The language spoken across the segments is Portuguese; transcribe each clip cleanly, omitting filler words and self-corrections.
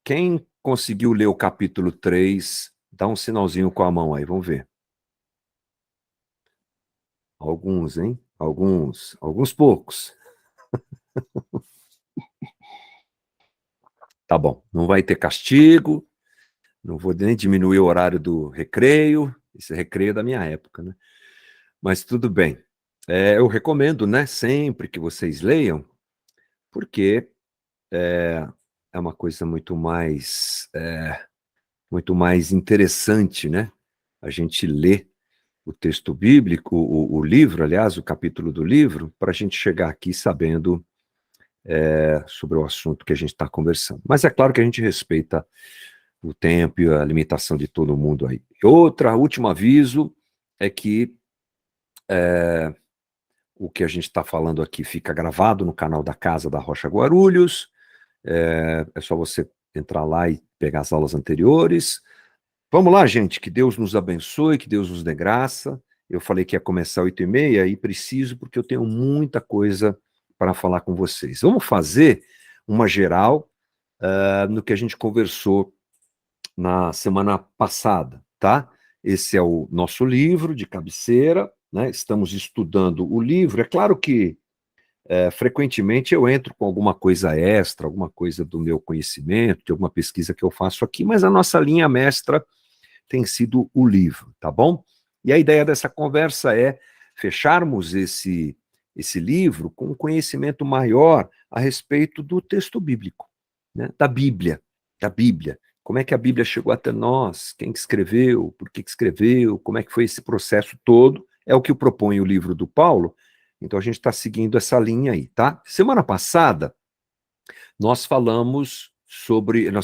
Quem conseguiu ler o capítulo 3, dá um sinalzinho com a mão aí, vamos ver. Alguns, hein? Alguns poucos. Tá bom, não vai ter castigo, não vou nem diminuir o horário do recreio, esse recreio é da minha época, né? Mas tudo bem. Eu recomendo, né, sempre que vocês leiam, porque é uma coisa muito mais interessante, né? A gente lê o texto bíblico, o livro, aliás, o capítulo do livro, para a gente chegar aqui sabendo sobre o assunto que a gente está conversando. Mas é claro que a gente respeita o tempo e a limitação de todo mundo aí. Último aviso é que o que a gente está falando aqui fica gravado no canal da Casa da Rocha Guarulhos. É só você entrar lá e pegar as aulas anteriores. Vamos lá, gente, que Deus nos abençoe, que Deus nos dê graça. Eu falei que ia começar às 8h30 e preciso porque eu tenho muita coisa para falar com vocês. Vamos fazer uma geral no que a gente conversou na semana passada, tá? Esse é o nosso livro de cabeceira, né? Estamos estudando o livro. É claro que frequentemente eu entro com alguma coisa extra, alguma coisa do meu conhecimento, de alguma pesquisa que eu faço aqui, mas a nossa linha mestra tem sido o livro, tá bom? E a ideia dessa conversa é fecharmos esse livro com um conhecimento maior a respeito do texto bíblico, né? Da Bíblia. Como é que a Bíblia chegou até nós? Quem que escreveu? Por que escreveu? Como é que foi esse processo todo? É o que propõe o livro do Paulo. Então a gente está seguindo essa linha aí, tá? Semana passada nós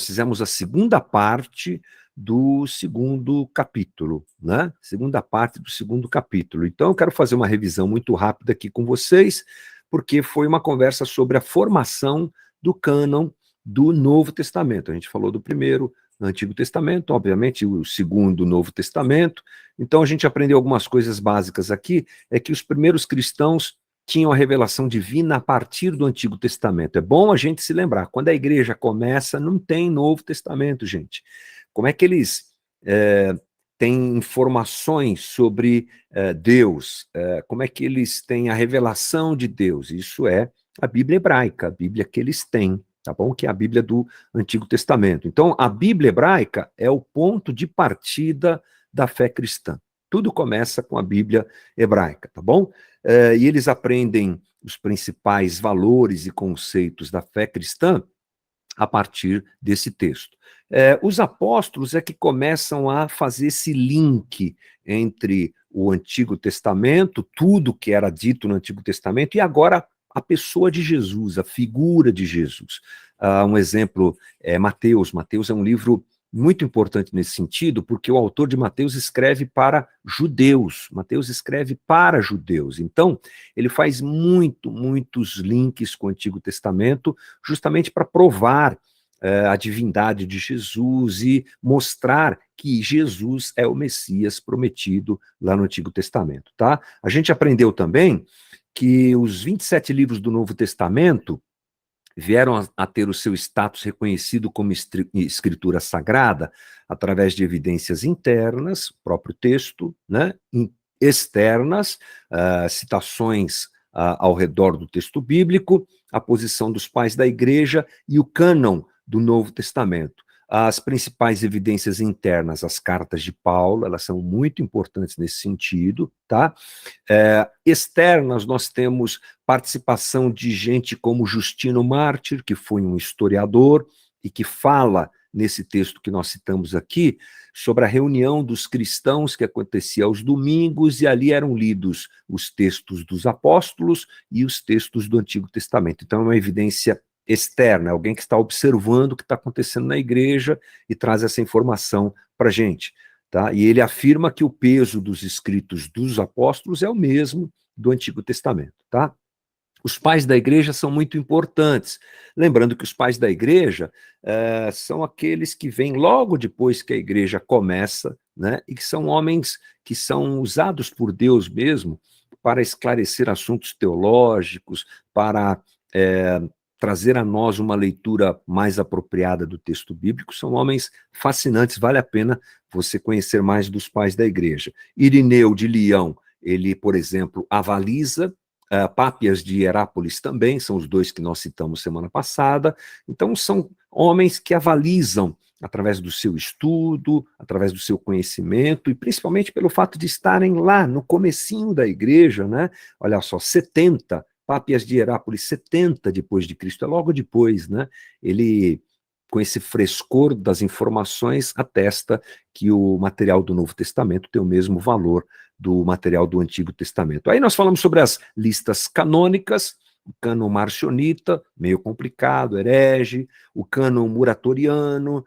fizemos a segunda parte do segundo capítulo, né? Segunda parte do segundo capítulo. Então, eu quero fazer uma revisão muito rápida aqui com vocês, porque foi uma conversa sobre a formação do cânon do Novo Testamento. A gente falou do primeiro, Antigo Testamento, obviamente, o segundo, Novo Testamento. Então, a gente aprendeu algumas coisas básicas aqui, é que os primeiros cristãos tinham a revelação divina a partir do Antigo Testamento. É bom a gente se lembrar, quando a igreja começa, não tem Novo Testamento, gente. Como é que eles têm informações sobre Deus? Como é que eles têm a revelação de Deus? Isso é a Bíblia hebraica, a Bíblia que eles têm, tá bom? Que é a Bíblia do Antigo Testamento. Então, a Bíblia hebraica é o ponto de partida da fé cristã. Tudo começa com a Bíblia hebraica, tá bom? E eles aprendem os principais valores e conceitos da fé cristã a partir desse texto. Os apóstolos é que começam a fazer esse link entre o Antigo Testamento, tudo que era dito no Antigo Testamento, e agora a pessoa de Jesus, a figura de Jesus. Um exemplo é Mateus. Mateus é um livro muito importante nesse sentido, porque o autor de Mateus escreve para judeus. Mateus escreve para judeus. Então, ele faz muitos links com o Antigo Testamento, justamente para provar a divindade de Jesus e mostrar que Jesus é o Messias prometido lá no Antigo Testamento, tá? A gente aprendeu também que os 27 livros do Novo Testamento vieram a ter o seu status reconhecido como escritura sagrada através de evidências internas, próprio texto, né? Externas, citações ao redor do texto bíblico, a posição dos pais da igreja e o cânon do Novo Testamento. As principais evidências internas, as cartas de Paulo, elas são muito importantes nesse sentido, tá? Externas, nós temos participação de gente como Justino Mártir, que foi um historiador e que fala nesse texto que nós citamos aqui, sobre a reunião dos cristãos que acontecia aos domingos, e ali eram lidos os textos dos apóstolos e os textos do Antigo Testamento. Então é uma evidência externa, alguém que está observando o que está acontecendo na igreja e traz essa informação para a gente. Tá? E ele afirma que o peso dos escritos dos apóstolos é o mesmo do Antigo Testamento. Tá? Os pais da igreja são muito importantes. Lembrando que os pais da igreja são aqueles que vêm logo depois que a igreja começa, né? E que são homens que são usados por Deus mesmo para esclarecer assuntos teológicos, para trazer a nós uma leitura mais apropriada do texto bíblico. São homens fascinantes, vale a pena você conhecer mais dos pais da igreja. Irineu de Leão, ele, por exemplo, avaliza, Pápias de Hierápolis também, são os dois que nós citamos semana passada. Então, são homens que avalizam através do seu estudo, através do seu conhecimento, e principalmente pelo fato de estarem lá no comecinho da igreja, né? Olha só, 70, Pápias de Hierápolis, 70 depois de Cristo, é logo depois, né? Ele, com esse frescor das informações, atesta que o material do Novo Testamento tem o mesmo valor do material do Antigo Testamento. Aí nós falamos sobre as listas canônicas, o cânon marcionita, meio complicado, herege, o cânon muratoriano,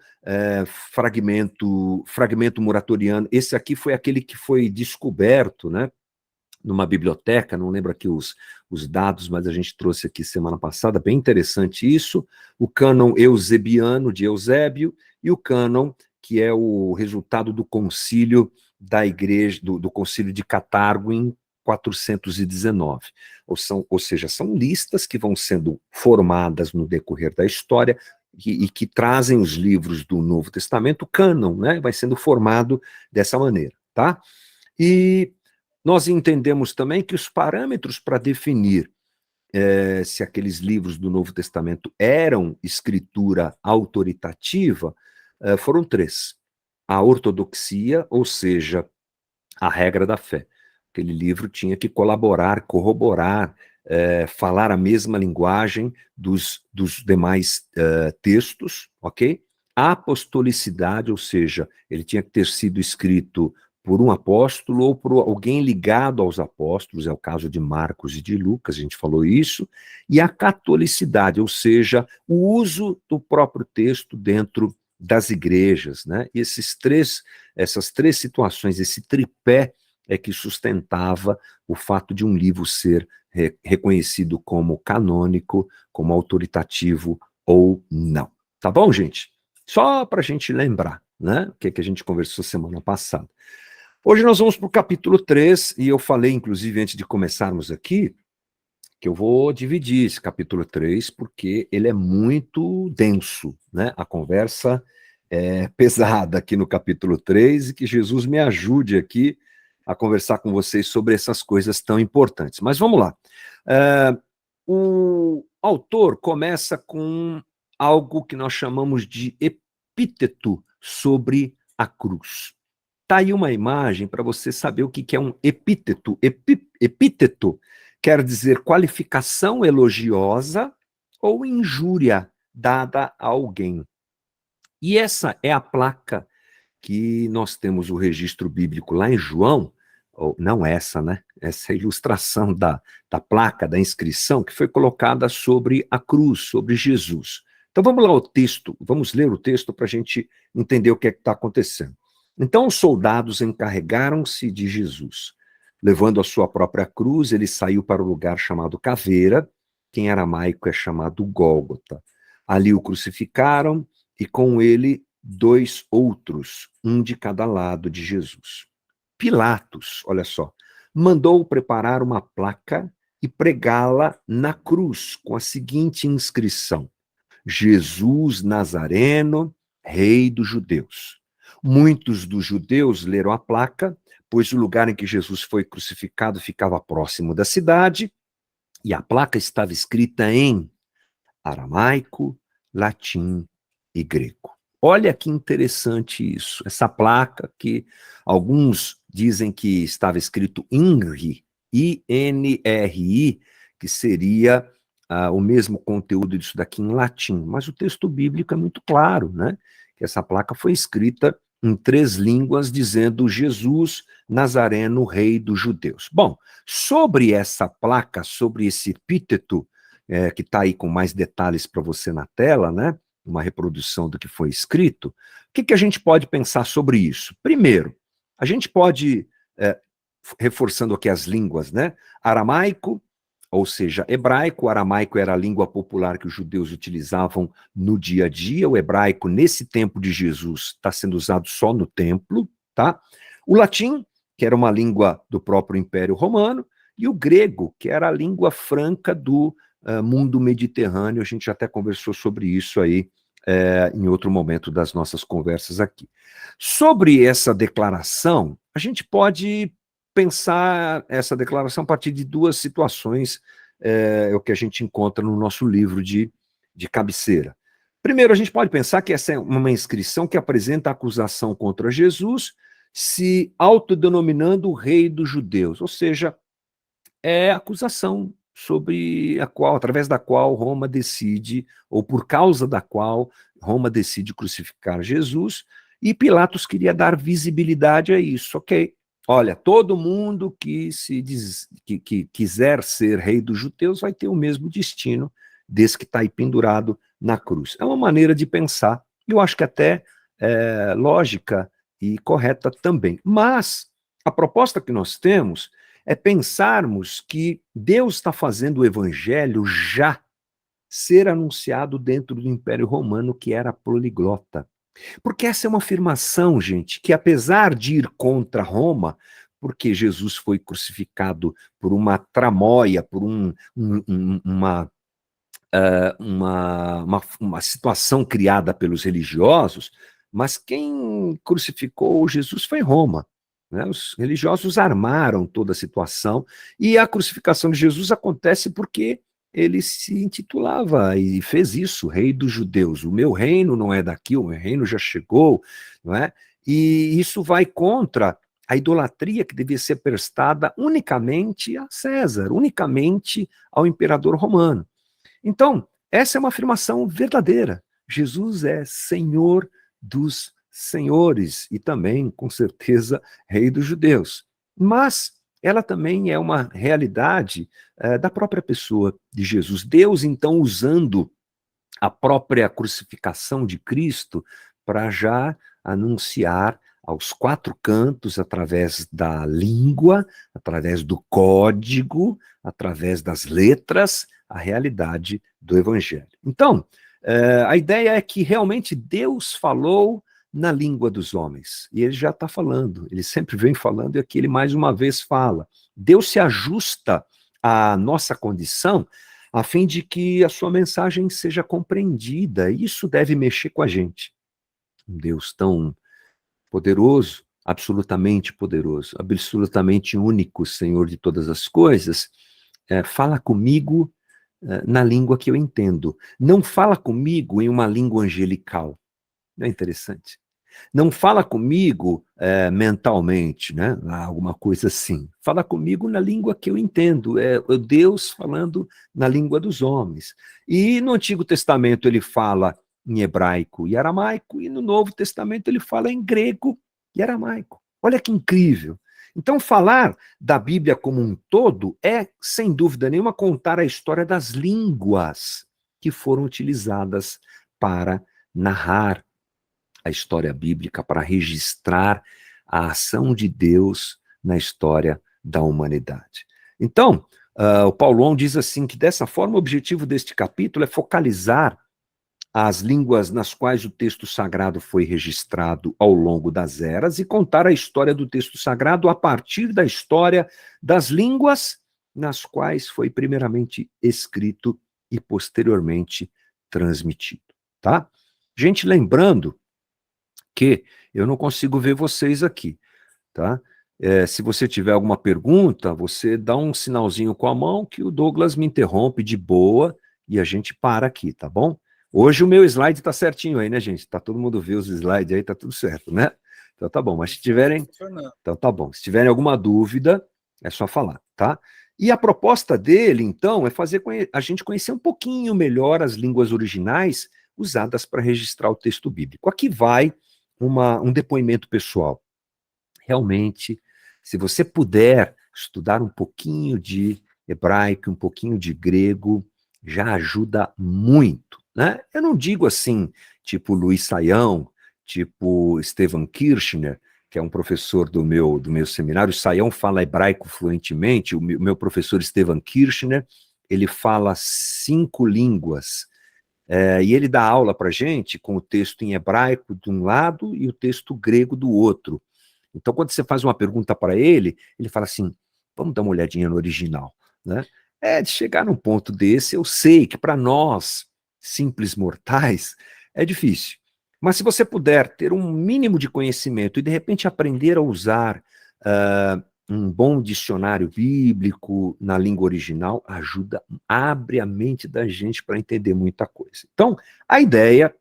fragmento muratoriano. Esse aqui foi aquele que foi descoberto, né, numa biblioteca, não lembro aqui os dados, mas a gente trouxe aqui semana passada, bem interessante isso, o cânon eusebiano, de Eusébio, e o cânon que é o resultado do concílio da igreja, do concílio de Catargo em 419. Ou seja, são listas que vão sendo formadas no decorrer da história e que trazem os livros do Novo Testamento, o cânon, né? Vai sendo formado dessa maneira, tá? E nós entendemos também que os parâmetros para definir se aqueles livros do Novo Testamento eram escritura autoritativa foram três. A ortodoxia, ou seja, a regra da fé. Aquele livro tinha que colaborar, corroborar, falar a mesma linguagem dos demais textos, ok? A apostolicidade, ou seja, ele tinha que ter sido escrito por um apóstolo ou por alguém ligado aos apóstolos, é o caso de Marcos e de Lucas, a gente falou isso, e a catolicidade, ou seja, o uso do próprio texto dentro das igrejas, né? E essas três situações, esse tripé é que sustentava o fato de um livro ser reconhecido como canônico, como autoritativo ou não. Tá bom, gente? Só para a gente lembrar, né? O que a gente conversou semana passada. Hoje nós vamos para o capítulo 3, e eu falei, inclusive, antes de começarmos aqui, que eu vou dividir esse capítulo 3, porque ele é muito denso, né? A conversa é pesada aqui no capítulo 3, e que Jesus me ajude aqui a conversar com vocês sobre essas coisas tão importantes. Mas vamos lá. O autor começa com algo que nós chamamos de epíteto sobre a cruz. Está aí uma imagem para você saber o que é um epíteto. Epíteto quer dizer qualificação elogiosa ou injúria dada a alguém. E essa é a placa que nós temos o registro bíblico lá em João, ou não essa, né? Essa ilustração da placa, da inscrição, que foi colocada sobre a cruz, sobre Jesus. Então vamos lá ao texto, vamos ler o texto para a gente entender o que é que está acontecendo. Então os soldados encarregaram-se de Jesus. Levando a sua própria cruz, ele saiu para o lugar chamado Caveira, que em aramaico é chamado Gólgota. Ali o crucificaram e com ele 2 outros, um de cada lado de Jesus. Pilatos, olha só, mandou preparar uma placa e pregá-la na cruz com a seguinte inscrição: Jesus Nazareno, Rei dos Judeus. Muitos dos judeus leram a placa, pois o lugar em que Jesus foi crucificado ficava próximo da cidade, e a placa estava escrita em aramaico, latim e grego. Olha que interessante isso, essa placa que alguns dizem que estava escrito INRI, I-N-R-I, que seria o mesmo conteúdo disso daqui em latim, mas o texto bíblico é muito claro, né? Que essa placa foi escrita em 3 línguas, dizendo Jesus Nazareno, Rei dos Judeus. Bom, sobre essa placa, sobre esse epíteto, que está aí com mais detalhes para você na tela, né? Uma reprodução do que foi escrito, o que a gente pode pensar sobre isso? Primeiro, a gente pode, reforçando aqui as línguas, né? Aramaico, ou seja, hebraico. O aramaico era a língua popular que os judeus utilizavam no dia a dia. O hebraico, nesse tempo de Jesus, está sendo usado só no templo, tá? O latim, que era uma língua do próprio Império Romano, e o grego, que era a língua franca do mundo mediterrâneo. A gente até conversou sobre isso aí em outro momento das nossas conversas aqui. Sobre essa declaração, a gente pode pensar essa declaração a partir de duas situações, é o que a gente encontra no nosso livro de cabeceira. Primeiro, a gente pode pensar que essa é uma inscrição que apresenta a acusação contra Jesus, se autodenominando o rei dos judeus, ou seja, é a acusação sobre a qual, através da qual Roma decide, ou por causa da qual Roma decide crucificar Jesus, e Pilatos queria dar visibilidade a isso, ok? Olha, todo mundo que quiser ser rei dos judeus vai ter o mesmo destino desse que está aí pendurado na cruz. É uma maneira de pensar, eu acho que até lógica e correta também. Mas a proposta que nós temos é pensarmos que Deus está fazendo o evangelho já ser anunciado dentro do Império Romano, que era poliglota. Porque essa é uma afirmação, gente, que apesar de ir contra Roma, porque Jesus foi crucificado por uma tramóia, por uma situação criada pelos religiosos, mas quem crucificou Jesus foi Roma. Né? Os religiosos armaram toda a situação, e a crucificação de Jesus acontece porque ele se intitulava e fez isso, rei dos judeus. O meu reino não é daqui, o meu reino já chegou, não é? E isso vai contra a idolatria que devia ser prestada unicamente a César, unicamente ao imperador romano. Então, essa é uma afirmação verdadeira. Jesus é Senhor dos senhores e também, com certeza, Rei dos judeus. Mas ela também é uma realidade da própria pessoa de Jesus. Deus, então, usando a própria crucificação de Cristo para já anunciar aos quatro cantos, através da língua, através do código, através das letras, a realidade do Evangelho. Então, a ideia é que realmente Deus falou na língua dos homens, e ele já está falando, ele sempre vem falando, e aqui ele mais uma vez fala. Deus se ajusta à nossa condição, a fim de que a sua mensagem seja compreendida. Isso deve mexer com a gente. Um Deus tão poderoso, absolutamente único, Senhor de todas as coisas, fala comigo na língua que eu entendo. Não fala comigo em uma língua angelical. Não é interessante? Não fala comigo mentalmente, né? Alguma coisa assim. Fala comigo na língua que eu entendo. É Deus falando na língua dos homens. E no Antigo Testamento ele fala em hebraico e aramaico, e no Novo Testamento ele fala em grego e aramaico. Olha que incrível. Então, falar da Bíblia como um todo é, sem dúvida nenhuma, contar a história das línguas que foram utilizadas para narrar a história bíblica, para registrar a ação de Deus na história da humanidade. Então, o Paulão diz assim, que dessa forma o objetivo deste capítulo é focalizar as línguas nas quais o texto sagrado foi registrado ao longo das eras e contar a história do texto sagrado a partir da história das línguas nas quais foi primeiramente escrito e posteriormente transmitido, tá? Gente, lembrando que eu não consigo ver vocês aqui, tá? Se você tiver alguma pergunta, você dá um sinalzinho com a mão que o Douglas me interrompe de boa e a gente para aqui, tá bom? Hoje o meu slide tá certinho aí, né, gente? Tá todo mundo vê os slides aí, tá tudo certo, né? Então tá bom, mas se tiverem... Então tá bom, se tiverem alguma dúvida, é só falar, tá? E a proposta dele, então, é fazer a gente conhecer um pouquinho melhor as línguas originais usadas para registrar o texto bíblico. Aqui vai um depoimento pessoal. Realmente, se você puder estudar um pouquinho de hebraico, um pouquinho de grego, já ajuda muito, né? Eu não digo assim, tipo Luiz Saião, tipo Stephen Kirchner, que é um professor do meu seminário. O Saião fala hebraico fluentemente, o meu professor Stephen Kirchner, ele fala 5 línguas, e ele dá aula para a gente com o texto em hebraico de um lado e o texto grego do outro. Então, quando você faz uma pergunta para ele, ele fala assim, vamos dar uma olhadinha no original, né? De chegar num ponto desse, eu sei que para nós, simples mortais, é difícil. Mas se você puder ter um mínimo de conhecimento e, de repente, aprender a usar um bom dicionário bíblico na língua original, ajuda, abre a mente da gente para entender muita coisa. Então, a ideia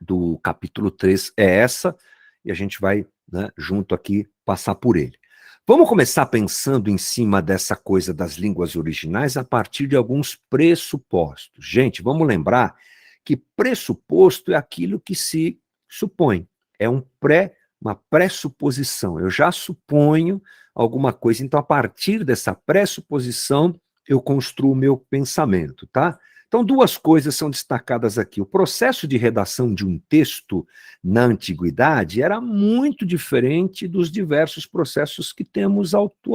do capítulo 3 é essa, e a gente vai, né, junto aqui, passar por ele. Vamos começar pensando em cima dessa coisa das línguas originais a partir de alguns pressupostos. Gente, vamos lembrar que pressuposto é aquilo que se supõe. É uma pressuposição. Eu já suponho alguma coisa, então a partir dessa pressuposição eu construo o meu pensamento, tá? Então, duas coisas são destacadas aqui. O processo de redação de um texto na antiguidade era muito diferente dos diversos processos que temos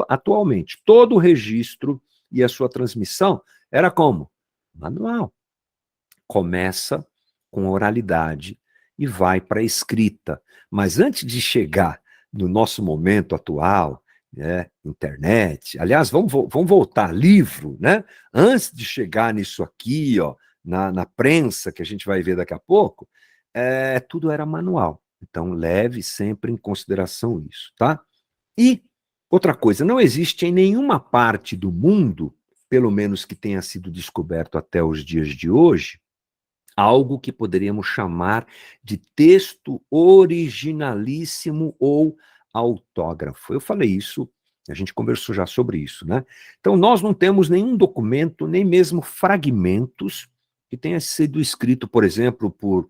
atualmente. Todo o registro e a sua transmissão era como? Manual. Começa com oralidade e vai para a escrita. Mas antes de chegar no nosso momento atual, internet, aliás, vamos voltar, livro, né? Antes de chegar nisso aqui, ó, na prensa, que a gente vai ver daqui a pouco, tudo era manual. Então, leve sempre em consideração isso, tá? E outra coisa, não existe em nenhuma parte do mundo, pelo menos que tenha sido descoberto até os dias de hoje, algo que poderíamos chamar de texto originalíssimo ou autógrafo. Eu falei isso, a gente conversou já sobre isso, né? Então, nós não temos nenhum documento, nem mesmo fragmentos, que tenha sido escrito, por exemplo, por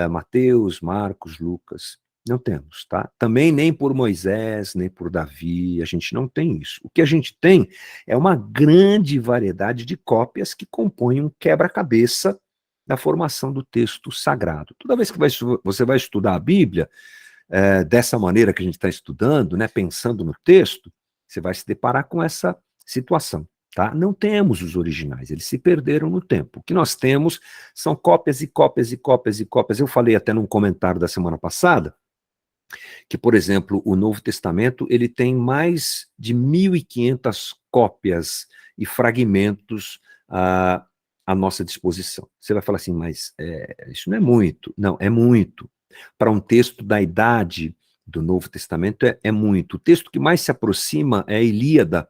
Mateus, Marcos, Lucas. Não temos, tá? Também nem por Moisés, nem por Davi, a gente não tem isso. O que a gente tem é uma grande variedade de cópias que compõem um quebra-cabeça da formação do texto sagrado. Toda vez que você vai estudar a Bíblia, dessa maneira que a gente está estudando, né, pensando no texto, você vai se deparar com essa situação. Tá? Não temos os originais, eles se perderam no tempo. O que nós temos são cópias e cópias e cópias e cópias. Eu falei até num comentário da semana passada que, por exemplo, o Novo Testamento ele tem mais de 1.500 cópias e fragmentos à nossa disposição. Você vai falar assim, mas isso não é muito. Não, é muito. Para um texto da idade do Novo Testamento é muito. O texto que mais se aproxima é a Ilíada,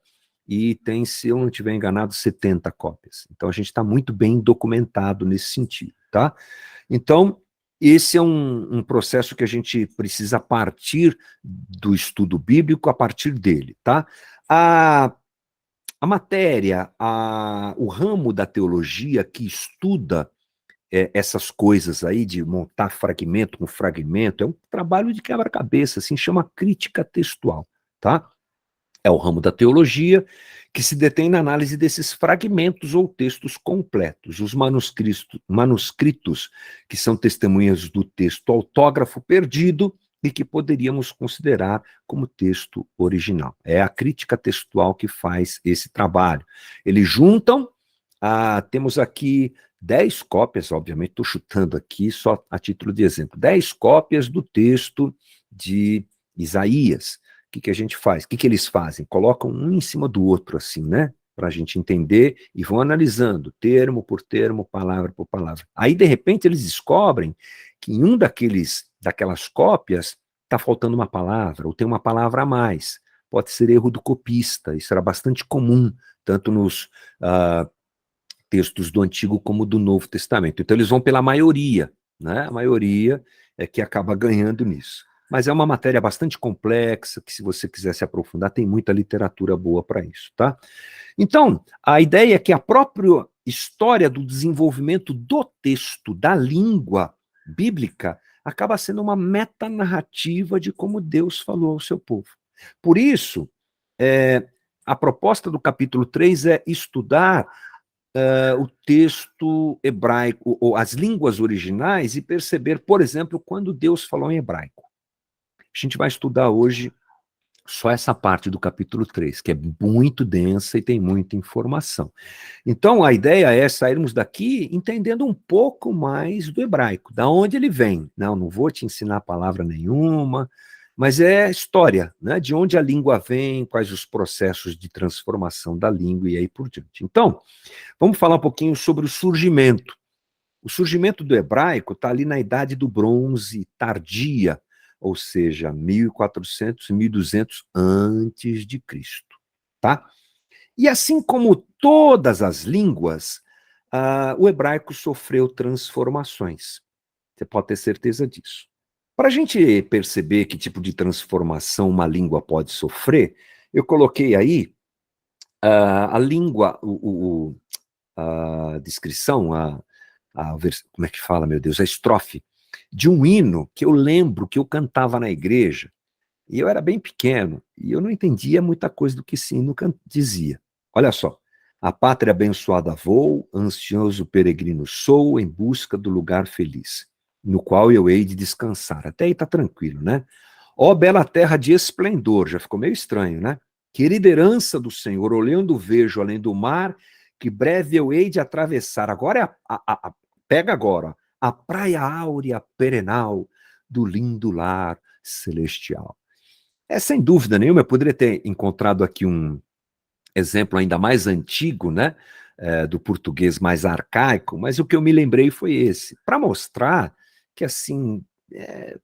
e tem, se eu não estiver enganado, 70 cópias. Então a gente está muito bem documentado nesse sentido, tá? Então, esse é um processo que a gente precisa partir do estudo bíblico, a partir dele, tá? A matéria, o ramo da teologia que estuda essas coisas aí de montar fragmento com fragmento, é um trabalho de quebra-cabeça, assim, chama crítica textual, tá? É o ramo da teologia que se detém na análise desses fragmentos ou textos completos. Os manuscritos que são testemunhas do texto autógrafo perdido e que poderíamos considerar como texto original. É a crítica textual que faz esse trabalho. Eles juntam, temos aqui 10 cópias, obviamente, estou chutando aqui só a título de exemplo, 10 cópias do texto de Isaías. O que a gente faz? O que eles fazem? Colocam um em cima do outro, assim, né? Para a gente entender, e vão analisando, termo por termo, palavra por palavra. Aí, de repente, eles descobrem que em daquelas cópias está faltando uma palavra, ou tem uma palavra a mais. Pode ser erro do copista, isso era bastante comum, tanto nos textos do Antigo como do Novo Testamento. Então, eles vão pela maioria, né? A maioria é que acaba ganhando nisso. Mas é uma matéria bastante complexa, que se você quiser se aprofundar, tem muita literatura boa para isso, tá? Então, a ideia é que a própria história do desenvolvimento do texto, da língua bíblica, acaba sendo uma metanarrativa de como Deus falou ao seu povo. Por isso, a proposta do capítulo 3 é estudar o texto hebraico, ou as línguas originais, e perceber, por exemplo, quando Deus falou em hebraico. A gente vai estudar hoje só essa parte do capítulo 3, que é muito densa e tem muita informação. Então, a ideia é sairmos daqui entendendo um pouco mais do hebraico, da onde ele vem. Não vou te ensinar palavra nenhuma, mas é história, né? De onde a língua vem, quais os processos de transformação da língua e aí por diante. Então, vamos falar um pouquinho sobre o surgimento. O surgimento do hebraico está ali na Idade do Bronze tardia, ou seja, 1400 e 1200 antes de Cristo, tá? E assim como todas as línguas, o hebraico sofreu transformações. Você pode ter certeza disso. Para a gente perceber que tipo de transformação uma língua pode sofrer, eu coloquei aí a língua, a descrição, como é que fala, meu Deus, a estrofe de um hino que eu lembro que eu cantava na igreja, e eu era bem pequeno, e eu não entendia muita coisa do que esse hino dizia. Olha só. A pátria abençoada vou, ansioso peregrino sou, em busca do lugar feliz, no qual eu hei de descansar. Até aí tá tranquilo, né? Ó bela terra de esplendor, já ficou meio estranho, né? Querida herança do Senhor, olhando vejo além do mar, que breve eu hei de atravessar. Agora pega agora, a praia áurea perenal do lindo lar celestial. Sem dúvida nenhuma, eu poderia ter encontrado aqui um exemplo ainda mais antigo, né, do português mais arcaico, mas o que eu me lembrei foi esse, para mostrar que, assim,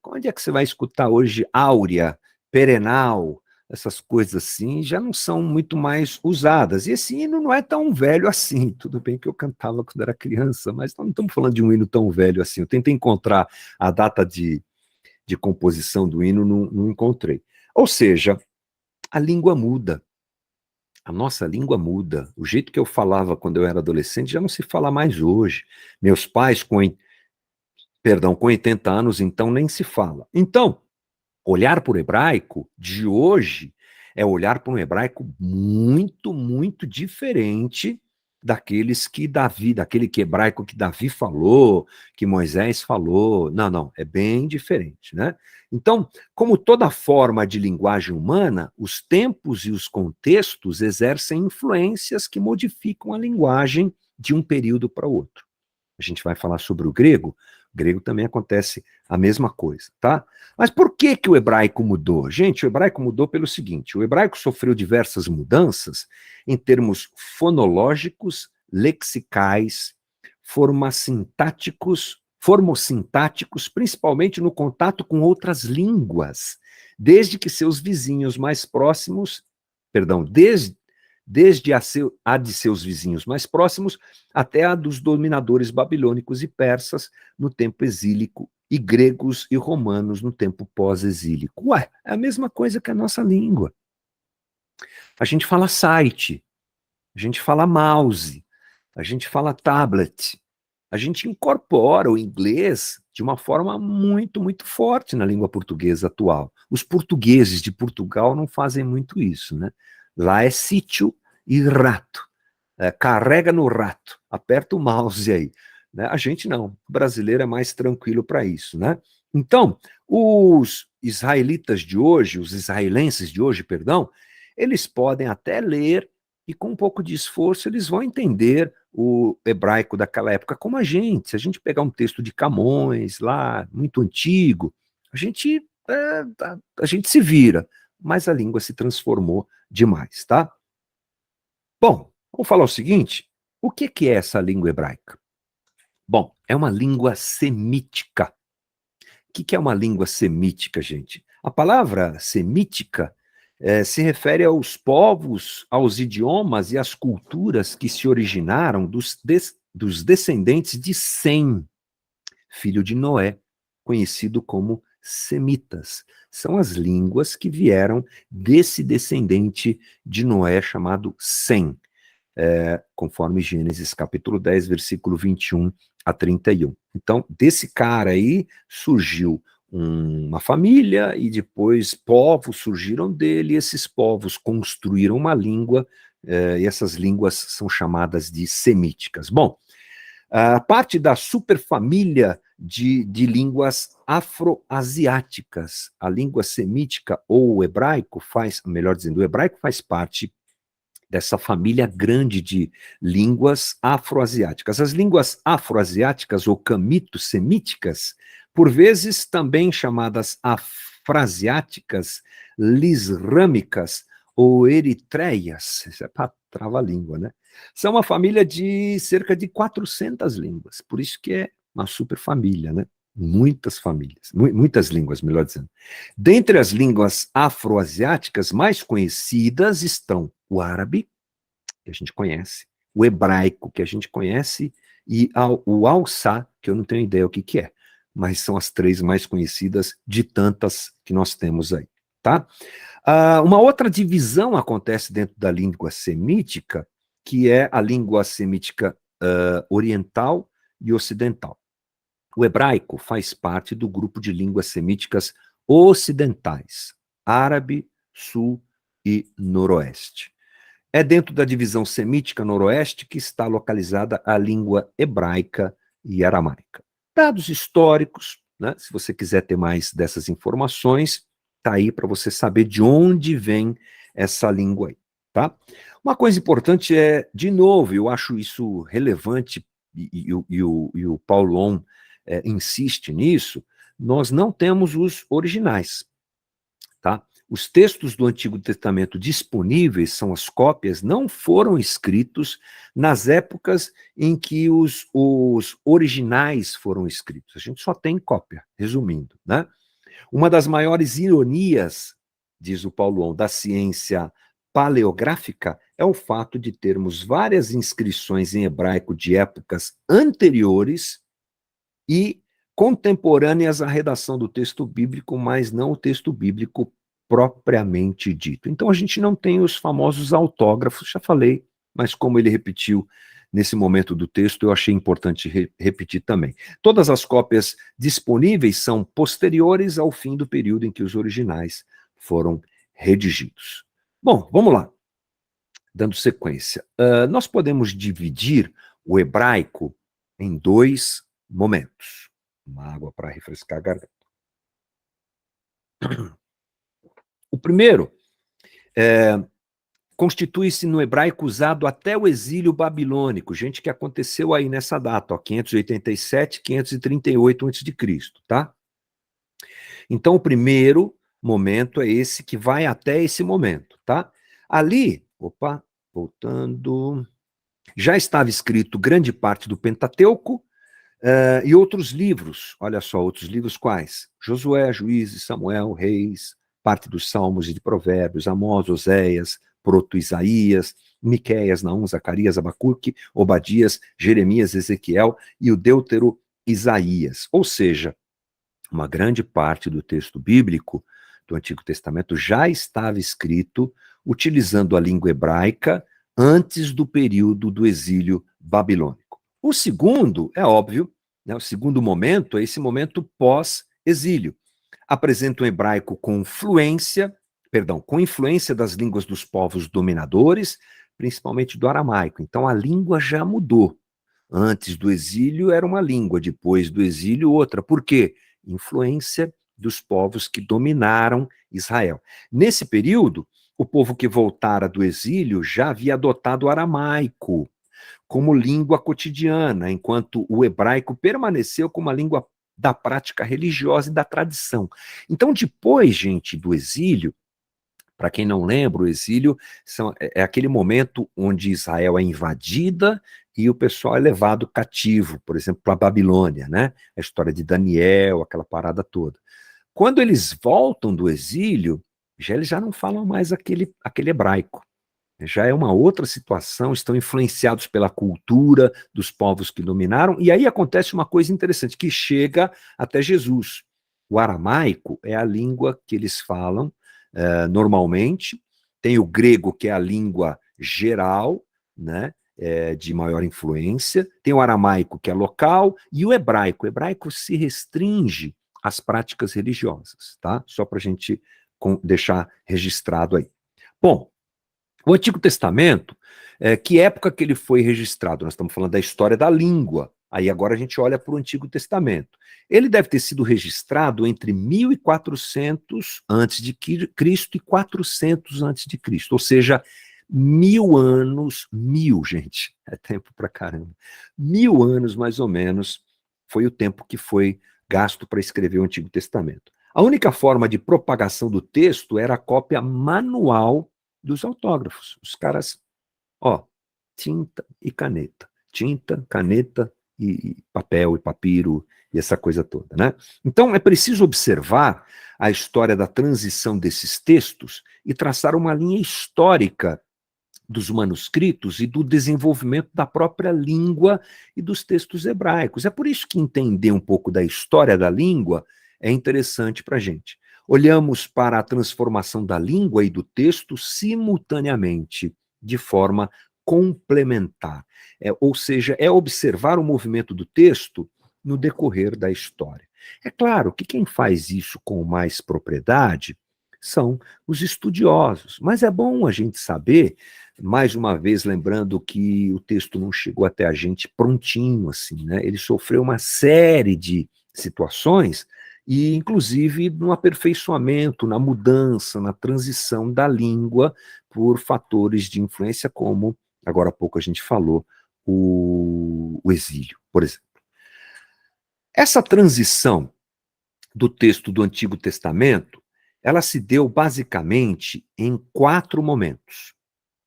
onde é que você vai escutar hoje áurea, perenal, essas coisas assim, já não são muito mais usadas. E esse hino não é tão velho assim, tudo bem que eu cantava quando era criança, mas não estamos falando de um hino tão velho assim. Eu tentei encontrar a data de composição do hino, não encontrei. Ou seja, a língua muda. A nossa língua muda. O jeito que eu falava quando eu era adolescente já não se fala mais hoje. Meus pais, com 80 anos, então nem se fala. Então, olhar para o hebraico de hoje é olhar para um hebraico muito, muito diferente daquele que hebraico que Davi falou, que Moisés falou. Não, é bem diferente, né? Então, como toda forma de linguagem humana, os tempos e os contextos exercem influências que modificam a linguagem de um período para o outro. A gente vai falar sobre o grego também acontece a mesma coisa, tá? Mas por que o hebraico mudou? Gente, o hebraico mudou pelo seguinte, o hebraico sofreu diversas mudanças em termos fonológicos, lexicais, formosintáticos, principalmente no contato com outras línguas, desde que seus vizinhos mais próximos, desde a de seus vizinhos mais próximos até a dos dominadores babilônicos e persas no tempo exílico e gregos e romanos no tempo pós-exílico. Ué, é a mesma coisa que a nossa língua. A gente fala site, a gente fala mouse, a gente fala tablet, a gente incorpora o inglês de uma forma muito, muito forte na língua portuguesa atual. Os portugueses de Portugal não fazem muito isso, né? Lá é sítio e rato. Carrega no rato, aperta o mouse aí. Né? A gente não, o brasileiro é mais tranquilo para isso, né? Então, os israelitas de hoje, os israelenses de hoje, perdão, eles podem até ler e com um pouco de esforço eles vão entender o hebraico daquela época como a gente. Se a gente pegar um texto de Camões lá, muito antigo, a gente se vira, mas a língua se transformou demais, tá? Bom, vamos falar o seguinte, o que é essa língua hebraica? Bom, é uma língua semítica. O que é uma língua semítica, gente? A palavra semítica se refere aos povos, aos idiomas e às culturas que se originaram dos descendentes de Sem, filho de Noé, conhecido como semitas. São as línguas que vieram desse descendente de Noé chamado Sem, conforme Gênesis capítulo 10, versículo 21 a 31. Então, desse cara aí surgiu uma família e depois povos surgiram dele, e esses povos construíram uma língua, e essas línguas são chamadas de semíticas. Bom, a parte da superfamília de línguas afroasiáticas, a língua semítica ou o hebraico melhor dizendo, o hebraico faz parte dessa família grande de línguas afroasiáticas. As línguas afroasiáticas ou camito-semíticas, por vezes também chamadas frasiáticas, lisrâmicas ou eritreias. Isso é para trava-língua, né? São uma família de cerca de 400 línguas, por isso que é uma super família, né? Muitas famílias, muitas línguas, melhor dizendo. Dentre as línguas afroasiáticas mais conhecidas estão o árabe, que a gente conhece, o hebraico, que a gente conhece, e o Hausa, que eu não tenho ideia o que que é, mas são as três mais conhecidas de tantas que nós temos aí, tá? Uma outra divisão acontece dentro da língua semítica, que é a língua semítica oriental e ocidental. O hebraico faz parte do grupo de línguas semíticas ocidentais, árabe, sul e noroeste. É dentro da divisão semítica noroeste que está localizada a língua hebraica e aramaica. Dados históricos, né? Se você quiser ter mais dessas informações, está aí para você saber de onde vem essa língua aí, tá? Uma coisa importante é, de novo, eu acho isso relevante, e o Paulo On insiste nisso, nós não temos os originais, tá? Os textos do Antigo Testamento disponíveis, são as cópias, não foram escritos nas épocas em que os originais foram escritos. A gente só tem cópia, resumindo, né? Uma das maiores ironias, diz o Paulo On, da ciência paleográfica é o fato de termos várias inscrições em hebraico de épocas anteriores e contemporâneas à redação do texto bíblico, mas não o texto bíblico propriamente dito. Então a gente não tem os famosos autógrafos, já falei, mas como ele repetiu nesse momento do texto, eu achei importante repetir também. Todas as cópias disponíveis são posteriores ao fim do período em que os originais foram redigidos. Bom, vamos lá. Dando sequência. Nós podemos dividir o hebraico em dois momentos. Uma água para refrescar a garganta. O primeiro constitui-se no hebraico usado até o exílio babilônico, gente, que aconteceu aí nessa data, ó, 587, 538 a.C., tá? Então, o primeiro momento é esse que vai até esse momento, tá? Ali, voltando, já estava escrito grande parte do Pentateuco, e outros livros, olha só, outros livros quais? Josué, Juízes, Samuel, Reis, parte dos Salmos e de Provérbios, Amós, Oséias, Proto-Isaías, Miqueias, Naum, Zacarias, Abacuque, Obadias, Jeremias, Ezequiel e o Deutero Isaías. Ou seja, uma grande parte do texto bíblico do Antigo Testamento já estava escrito utilizando a língua hebraica antes do período do exílio babilônico. O segundo, é óbvio, né, o segundo momento é esse momento pós-exílio. Apresenta um hebraico com influência das línguas dos povos dominadores, principalmente do aramaico. Então a língua já mudou. Antes do exílio era uma língua, depois do exílio outra. Por quê? Influência dos povos que dominaram Israel. Nesse período, o povo que voltara do exílio já havia adotado o aramaico como língua cotidiana, enquanto o hebraico permaneceu como a língua da prática religiosa e da tradição. Então, depois, gente, do exílio, para quem não lembra, o exílio é aquele momento onde Israel é invadida e o pessoal é levado cativo, por exemplo, para a Babilônia, né? A história de Daniel, aquela parada toda. Quando eles voltam do exílio, eles já não falam mais aquele hebraico. Já é uma outra situação, estão influenciados pela cultura dos povos que dominaram, e aí acontece uma coisa interessante, que chega até Jesus. O aramaico é a língua que eles falam normalmente, tem o grego, que é a língua geral, né, de maior influência, tem o aramaico, que é local, e o hebraico. O hebraico se restringe às práticas religiosas, tá? Só para a gente deixar registrado aí. Bom, o Antigo Testamento, que época que ele foi registrado? Nós estamos falando da história da língua. Aí agora a gente olha para o Antigo Testamento. Ele deve ter sido registrado entre 1400 a.C. e 400 a.C., ou seja, 1000 anos, gente, é tempo pra caramba. 1000 anos, mais ou menos, foi o tempo que foi gasto para escrever o Antigo Testamento. A única forma de propagação do texto era a cópia manual dos autógrafos. Os caras, ó, tinta e caneta. Tinta, caneta e papel e papiro e essa coisa toda, né? Então é preciso observar a história da transição desses textos e traçar uma linha histórica dos manuscritos e do desenvolvimento da própria língua e dos textos hebraicos. É por isso que entender um pouco da história da língua é interessante para a gente. Olhamos para a transformação da língua e do texto simultaneamente, de forma complementar. Ou seja, é observar o movimento do texto no decorrer da história. É claro que quem faz isso com mais propriedade são os estudiosos, mas é bom a gente saber, mais uma vez lembrando que o texto não chegou até a gente prontinho, assim, né? Ele sofreu uma série de situações e, inclusive, no aperfeiçoamento, na mudança, na transição da língua por fatores de influência, como, agora há pouco a gente falou, o exílio, por exemplo. Essa transição do texto do Antigo Testamento, ela se deu basicamente em 4 momentos.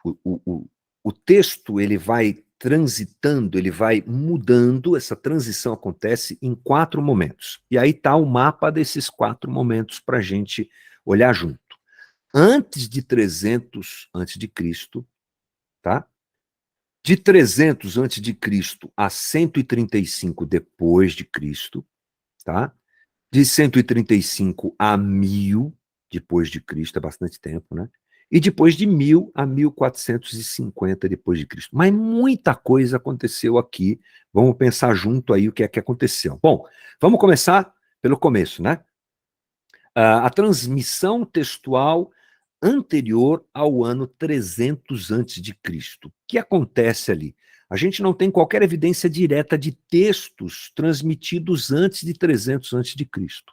O texto, ele vai transitando, ele vai mudando, essa transição acontece em 4 momentos. E aí está o mapa desses 4 momentos para a gente olhar junto. Antes de 300 antes de Cristo, tá? De 300 antes de Cristo a 135 depois de Cristo, tá? De 135 a 1000 depois de Cristo, é bastante tempo, né? E depois de 1000 a 1450 depois de Cristo. Mas muita coisa aconteceu aqui. Vamos pensar junto aí o que é que aconteceu. Bom, vamos começar pelo começo, né? A transmissão textual anterior ao ano 300 antes de Cristo. O que acontece ali? A gente não tem qualquer evidência direta de textos transmitidos antes de 300 antes de Cristo.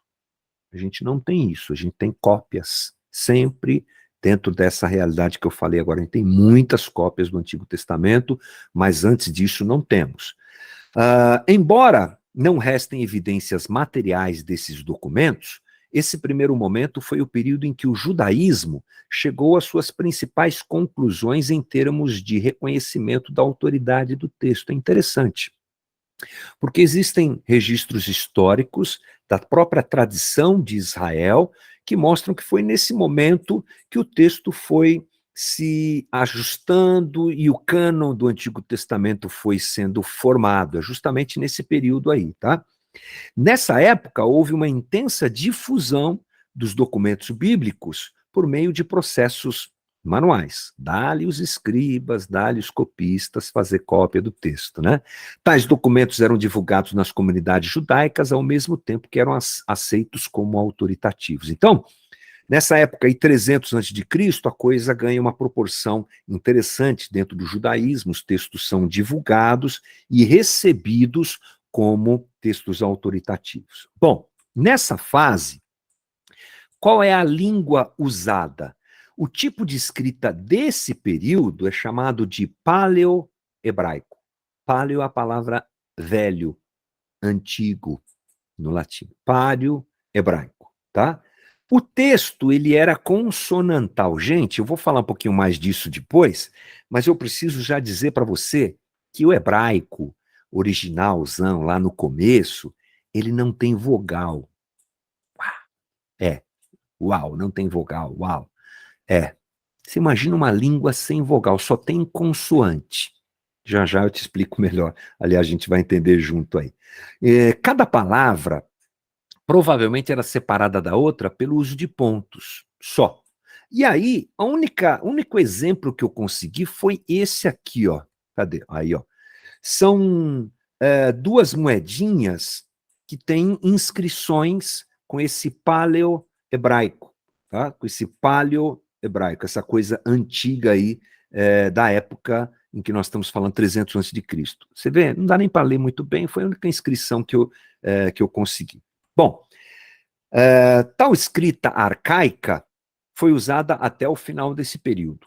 A gente não tem isso, a gente tem cópias, sempre dentro dessa realidade que eu falei agora. A gente tem muitas cópias do Antigo Testamento, mas antes disso não temos. Embora não restem evidências materiais desses documentos, esse primeiro momento foi o período em que o judaísmo chegou às suas principais conclusões em termos de reconhecimento da autoridade do texto. É interessante, porque existem registros históricos da própria tradição de Israel que mostram que foi nesse momento que o texto foi se ajustando e o cânon do Antigo Testamento foi sendo formado, é justamente nesse período aí, tá? Nessa época, houve uma intensa difusão dos documentos bíblicos por meio de processos manuais. Dá-lhe os escribas, dá-lhe os copistas fazer cópia do texto, né? Tais documentos eram divulgados nas comunidades judaicas ao mesmo tempo que eram aceitos como autoritativos. Então, nessa época aí, 300 a.C., a coisa ganha uma proporção interessante dentro do judaísmo, os textos são divulgados e recebidos como textos autoritativos. Bom, nessa fase, qual é a língua usada? O tipo de escrita desse período é chamado de paleo-hebraico. Paleo é a palavra velho, antigo, no latim. Paleo-hebraico, tá? O texto, ele era consonantal. Gente, eu vou falar um pouquinho mais disso depois, mas eu preciso já dizer para você que o hebraico originalzão, lá no começo, ele não tem vogal. Uau, não tem vogal, uau. Você imagina uma língua sem vogal, só tem consoante. Já já eu te explico melhor. Aliás, a gente vai entender junto aí. Cada palavra provavelmente era separada da outra pelo uso de pontos, só. E aí, o único exemplo que eu consegui foi esse aqui, ó. Cadê? Aí, ó. São 2 moedinhas que têm inscrições com esse paleo-hebraico, tá? Com esse paleo-hebraico, essa coisa antiga aí, da época em que nós estamos falando 300 antes de Cristo. Você vê, não dá nem para ler muito bem, foi a única inscrição que eu consegui. Bom, tal escrita arcaica foi usada até o final desse período.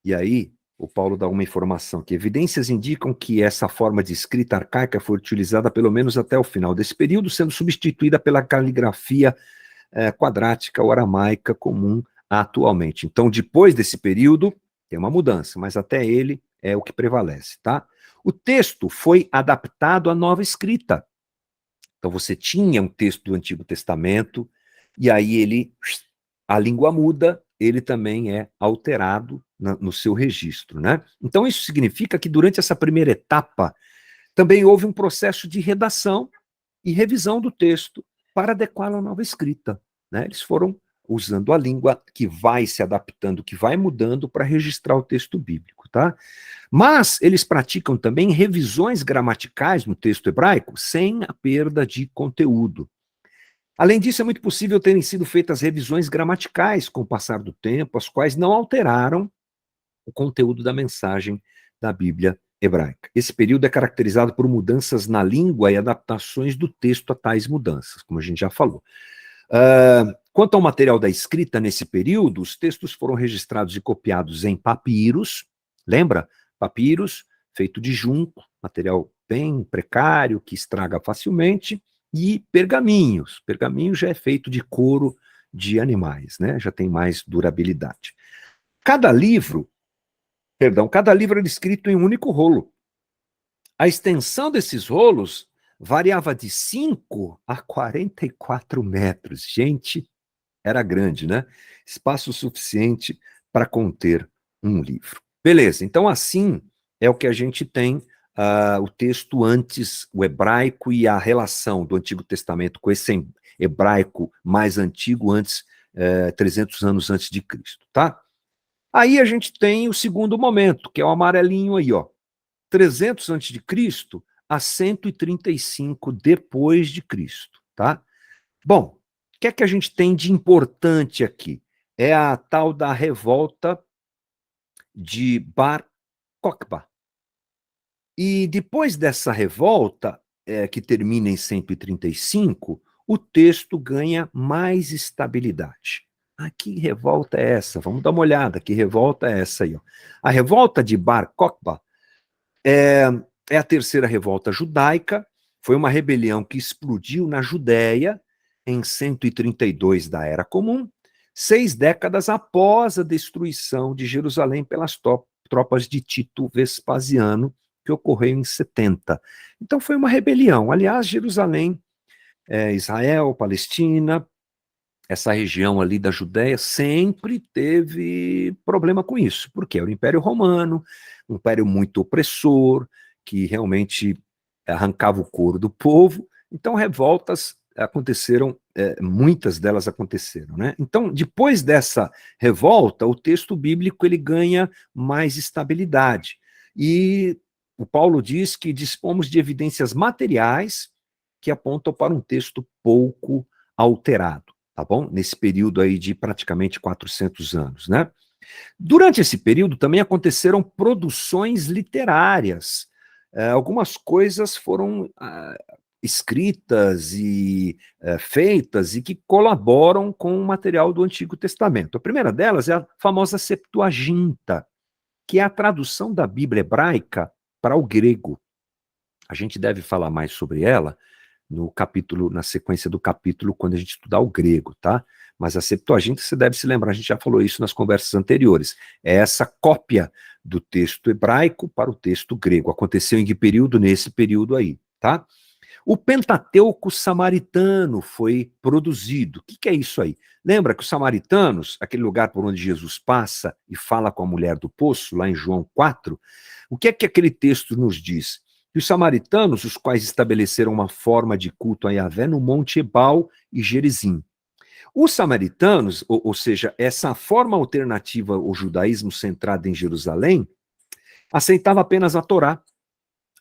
E aí, o Paulo dá uma informação que evidências indicam que essa forma de escrita arcaica foi utilizada pelo menos até o final desse período, sendo substituída pela caligrafia quadrática ou aramaica comum atualmente. Então, depois desse período, tem uma mudança, mas até ele é o que prevalece, tá? O texto foi adaptado à nova escrita. Então, você tinha um texto do Antigo Testamento, e aí a língua muda, ele também é alterado no seu registro, né? Então, isso significa que durante essa primeira etapa, também houve um processo de redação e revisão do texto para adequá-lo à nova escrita, né? Eles foram usando a língua que vai se adaptando, que vai mudando para registrar o texto bíblico, tá? Mas eles praticam também revisões gramaticais no texto hebraico sem a perda de conteúdo. Além disso, é muito possível terem sido feitas revisões gramaticais com o passar do tempo, as quais não alteraram o conteúdo da mensagem da Bíblia hebraica. Esse período é caracterizado por mudanças na língua e adaptações do texto a tais mudanças, como a gente já falou. Quanto ao material da escrita nesse período, os textos foram registrados e copiados em papiros, lembra? Papiros feito de junco, material bem precário, que estraga facilmente, e pergaminhos. Pergaminho já é feito de couro de animais, né? Já tem mais durabilidade. Cada livro era escrito em um único rolo. A extensão desses rolos variava de 5 a 44 metros. Gente, era grande, né? Espaço suficiente para conter um livro. Beleza, então assim é o que a gente tem, o texto antes, o hebraico e a relação do Antigo Testamento com esse hebraico mais antigo, antes, 300 anos antes de Cristo, tá? Aí a gente tem o segundo momento, que é o amarelinho aí, ó. 300 antes de Cristo a 135 depois de Cristo, tá? Bom, o que é que a gente tem de importante aqui? É a tal da revolta de Bar Kokhba. E depois dessa revolta, que termina em 135, o texto ganha mais estabilidade. Ah, que revolta é essa? Vamos dar uma olhada, que revolta é essa aí? Ó. A revolta de Bar Kokhba é a terceira revolta judaica, foi uma rebelião que explodiu na Judéia em 132 da Era Comum, 6 décadas após a destruição de Jerusalém pelas tropas de Tito Vespasiano, que ocorreu em 70. Então foi uma rebelião. Aliás, Jerusalém, Israel, Palestina, essa região ali da Judéia sempre teve problema com isso, porque era o Império Romano, um império muito opressor, que realmente arrancava o couro do povo. Então, revoltas aconteceram, muitas delas aconteceram, né? Então, depois dessa revolta, o texto bíblico ele ganha mais estabilidade. E o Paulo diz que dispomos de evidências materiais que apontam para um texto pouco alterado, tá bom? Nesse período aí de praticamente 400 anos, né? Durante esse período também aconteceram produções literárias. Algumas coisas foram escritas e feitas e que colaboram com o material do Antigo Testamento. A primeira delas é a famosa Septuaginta, que é a tradução da Bíblia hebraica para o grego. A gente deve falar mais sobre ela no capítulo, na sequência do capítulo, quando a gente estudar o grego, tá? Mas a Septuaginta, você deve se lembrar, a gente já falou isso nas conversas anteriores, é essa cópia do texto hebraico para o texto grego. Aconteceu em que período? Nesse período aí, tá? O Pentateuco samaritano foi produzido. O que é isso aí? Lembra que os samaritanos, aquele lugar por onde Jesus passa e fala com a mulher do poço, lá em João 4, o que é que aquele texto nos diz? Que os samaritanos, os quais estabeleceram uma forma de culto a Yahvé no Monte Ebal e Gerizim. Os samaritanos, ou seja, essa forma alternativa ao judaísmo centrada em Jerusalém, aceitava apenas a Torá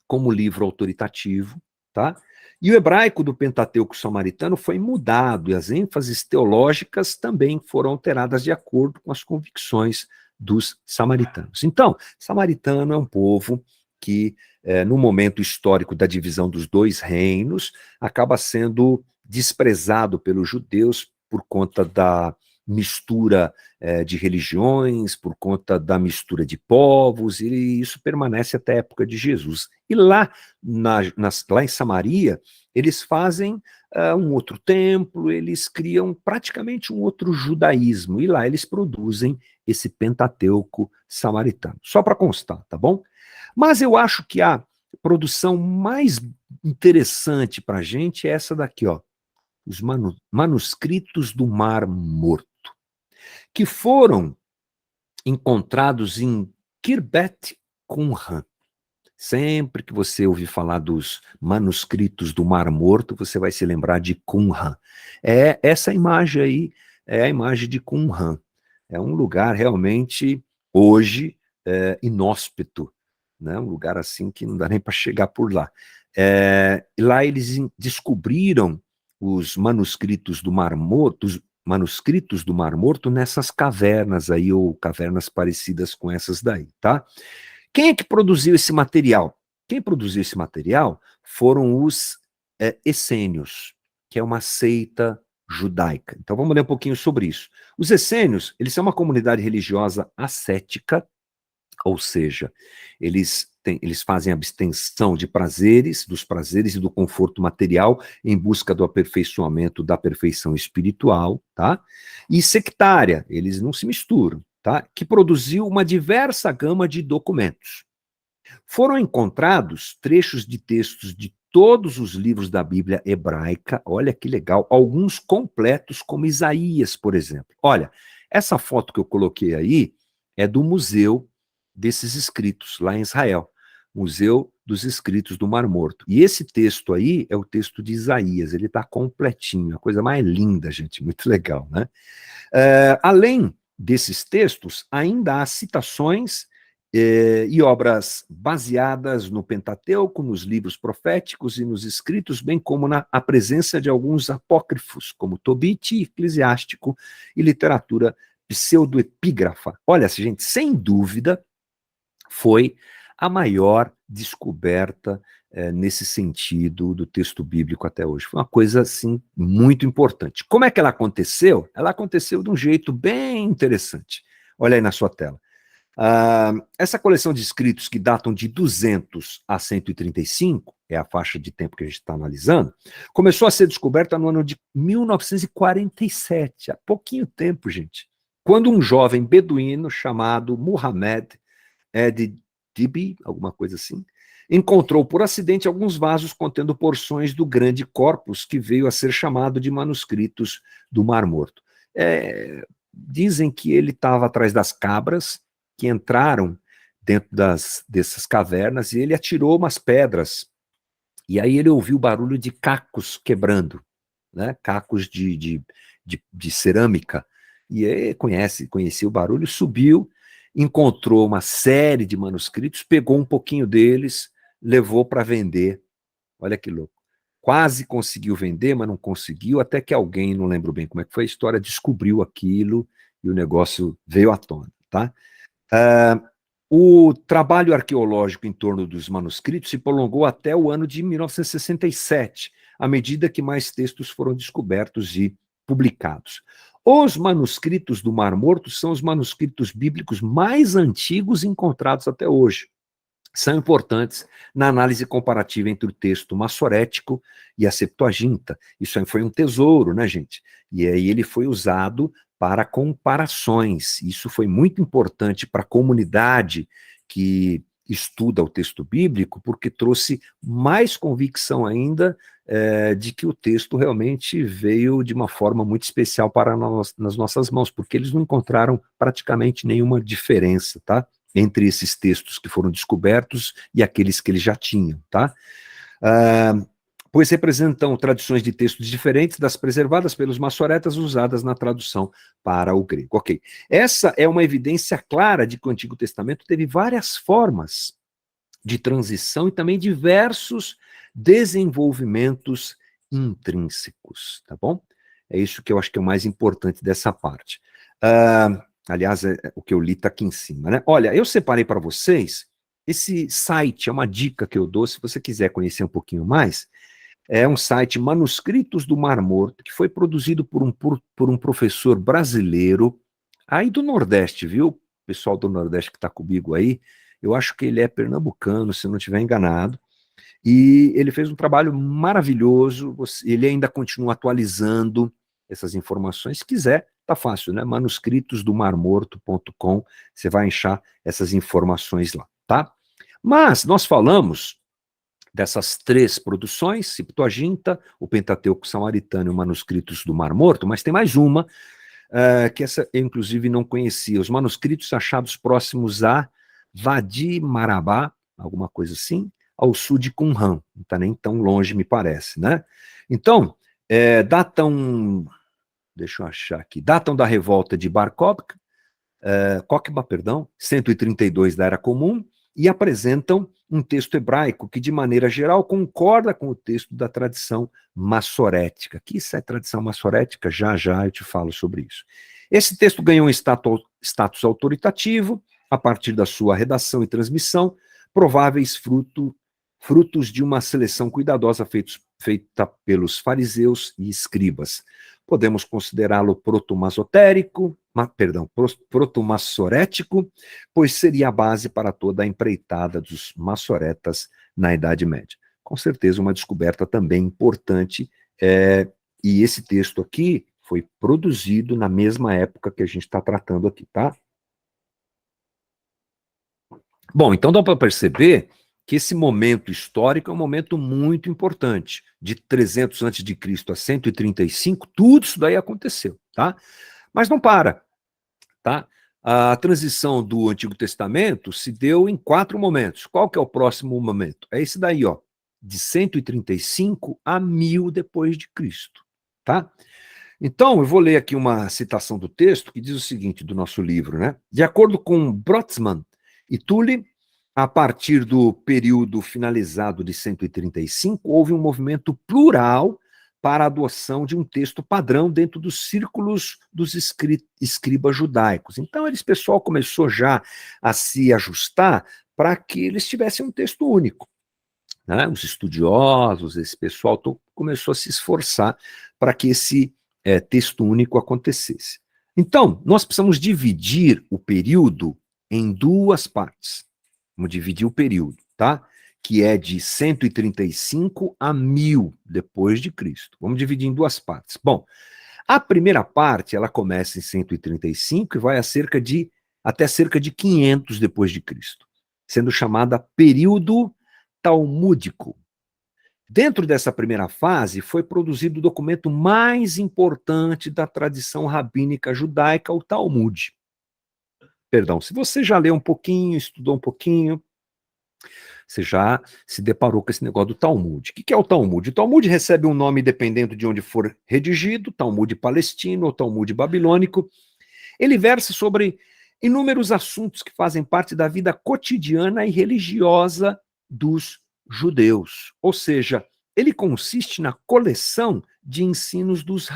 como livro autoritativo, tá? E o hebraico do Pentateuco samaritano foi mudado, e as ênfases teológicas também foram alteradas de acordo com as convicções dos samaritanos. Então, samaritano é um povo que, no momento histórico da divisão dos dois reinos, acaba sendo desprezado pelos judeus por conta mistura de religiões, por conta da mistura de povos, e isso permanece até a época de Jesus. E lá, lá em Samaria, eles fazem um outro templo, eles criam praticamente um outro judaísmo, e lá eles produzem esse Pentateuco samaritano. Só para constar, tá bom? Mas eu acho que a produção mais interessante para a gente é essa daqui, ó, os manuscritos do Mar Morto, que foram encontrados em Khirbet Qumran. Sempre que você ouvir falar dos manuscritos do Mar Morto, você vai se lembrar de Qumran. Essa imagem aí é a imagem de Qumran. É um lugar realmente, hoje, inóspito, né? Um lugar assim que não dá nem para chegar por lá. Lá eles descobriram os manuscritos do Mar Morto, nessas cavernas aí, ou cavernas parecidas com essas daí, tá? Quem é que produziu esse material? Quem produziu esse material foram os essênios, que é uma seita judaica. Então vamos ler um pouquinho sobre isso. Os essênios, eles são uma comunidade religiosa ascética, ou seja, eles fazem abstenção de prazeres, dos prazeres e do conforto material, em busca do aperfeiçoamento da perfeição espiritual, tá? E sectária, eles não se misturam, tá? Que produziu uma diversa gama de documentos. Foram encontrados trechos de textos de todos os livros da Bíblia hebraica, olha que legal, alguns completos, como Isaías, por exemplo. Olha, essa foto que eu coloquei aí é do museu desses escritos, lá em Israel. Museu dos Escritos do Mar Morto. E esse texto aí é o texto de Isaías, ele está completinho, a coisa mais linda, gente, muito legal, né? Além desses textos, ainda há citações e obras baseadas no Pentateuco, nos livros proféticos e nos escritos, bem como a presença de alguns apócrifos, como Tobit, Eclesiástico e literatura pseudoepígrafa. Olha, gente, sem dúvida, foi a maior descoberta nesse sentido do texto bíblico até hoje. Foi uma coisa, assim, muito importante. Como é que ela aconteceu? Ela aconteceu de um jeito bem interessante. Olha aí na sua tela. Essa coleção de escritos que datam de 200 a 135, é a faixa de tempo que a gente está analisando, começou a ser descoberta no ano de 1947, há pouquinho tempo, gente, quando um jovem beduíno chamado Muhammad Ed-Dibi, alguma coisa assim, encontrou por acidente alguns vasos contendo porções do grande corpus que veio a ser chamado de manuscritos do Mar Morto. Dizem que ele estava atrás das cabras, que entraram dentro dessas cavernas, e ele atirou umas pedras, e aí ele ouviu o barulho de cacos quebrando, né? Cacos de cerâmica, e aí conhecia o barulho, subiu, encontrou uma série de manuscritos, pegou um pouquinho deles, levou para vender. Olha que louco. Quase conseguiu vender, mas não conseguiu, até que alguém, não lembro bem como é que foi a história, descobriu aquilo e o negócio veio à tona, tá? O trabalho arqueológico em torno dos manuscritos se prolongou até o ano de 1967, à medida que mais textos foram descobertos e publicados. Os manuscritos do Mar Morto são os manuscritos bíblicos mais antigos encontrados até hoje. São importantes na análise comparativa entre o texto massorético e a Septuaginta. Isso aí foi um tesouro, né, gente? E aí ele foi usado para comparações. Isso foi muito importante para a comunidade que estuda o texto bíblico, porque trouxe mais convicção ainda de que o texto realmente veio de uma forma muito especial para nós, nas nossas mãos, porque eles não encontraram praticamente nenhuma diferença, tá? Entre esses textos que foram descobertos e aqueles que eles já tinham, tá? Pois representam tradições de textos diferentes das preservadas pelos maçoretas usadas na tradução para o grego. Ok, essa é uma evidência clara de que o Antigo Testamento teve várias formas de transição e também diversos desenvolvimentos intrínsecos, tá bom? É isso que eu acho que é o mais importante dessa parte. Aliás, o que eu li está aqui em cima, né? Olha, eu separei para vocês esse site, é uma dica que eu dou, se você quiser conhecer um pouquinho mais, É um site Manuscritos do Mar Morto, que foi produzido por um professor brasileiro, aí do Nordeste, viu? Pessoal do Nordeste que está comigo aí, eu acho que ele é pernambucano, se não estiver enganado, e ele fez um trabalho maravilhoso, ele ainda continua atualizando essas informações, se quiser, tá fácil, né? manuscritosdomarmorto.com, você vai achar essas informações lá, tá? Mas nós falamos dessas três produções, Septuaginta, o Pentateuco Samaritano e o Manuscritos do Mar Morto, mas tem mais uma, que essa eu inclusive não conhecia, os manuscritos achados próximos a Wadi Marabá, alguma coisa assim, ao sul de Qumran, não está nem tão longe, me parece, né? Então, datam, deixa eu achar aqui, datam da revolta de Bar Kokhba, perdão, 132 da Era Comum, e apresentam um texto hebraico que, de maneira geral, concorda com o texto da tradição massorética. Que isso é tradição massorética? Já já eu te falo sobre isso. Esse texto ganhou um status autoritativo a partir da sua redação e transmissão, prováveis frutos de uma seleção cuidadosa feita pelos fariseus e escribas. Podemos considerá-lo protomassorético, pois seria a base para toda a empreitada dos massoretas na Idade Média. Com certeza uma descoberta também importante, e esse texto aqui foi produzido na mesma época que a gente está tratando aqui, tá? Bom, então dá para perceber que esse momento histórico é um momento muito importante. De 300 a.C. a 135, tudo isso daí aconteceu, tá? Mas não para, tá? A transição do Antigo Testamento se deu em 4 momentos. Qual que é o próximo momento? É esse daí, ó, de 135 a 1000 depois de Cristo, tá? Então, eu vou ler aqui uma citação do texto que diz o seguinte, do nosso livro, né? De acordo com Brotzmann e Tully, a partir do período finalizado de 135, houve um movimento plural para a adoção de um texto padrão dentro dos círculos dos escribas judaicos. Então, esse pessoal começou já a se ajustar para que eles tivessem um texto único, né? Os estudiosos, esse pessoal começou a se esforçar para que esse texto único acontecesse. Então, nós precisamos dividir o período em 2 partes. Vamos dividir o período, tá? Que é de 135 a 1000 depois de Cristo. Vamos dividir em 2 partes. Bom, a primeira parte, ela começa em 135 e vai até cerca de 500 depois de Cristo, sendo chamada período talmúdico. Dentro dessa primeira fase, foi produzido o documento mais importante da tradição rabínica judaica, o Talmud. Perdão, se você já leu um pouquinho, estudou um pouquinho, você já se deparou com esse negócio do Talmud. O que é o Talmud? O Talmud recebe um nome dependendo de onde for redigido, Talmud palestino ou Talmud babilônico. Ele versa sobre inúmeros assuntos que fazem parte da vida cotidiana e religiosa dos judeus. Ou seja, ele consiste na coleção de ensinos dos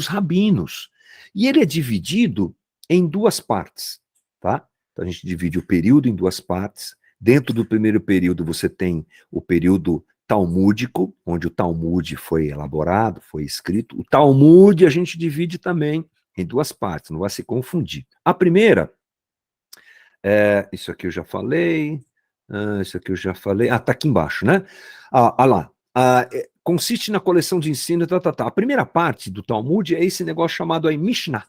rabinos. E ele é dividido em 2 partes, tá? Então a gente divide o período em 2 partes. Dentro do primeiro período você tem o período talmúdico, onde o Talmud foi elaborado, foi escrito. O Talmud a gente divide também em 2 partes, não vai se confundir. A primeira, isso aqui eu já falei, tá aqui embaixo, né? Lá, consiste na coleção de ensino, A primeira parte do Talmud é esse negócio chamado aí Mishnah.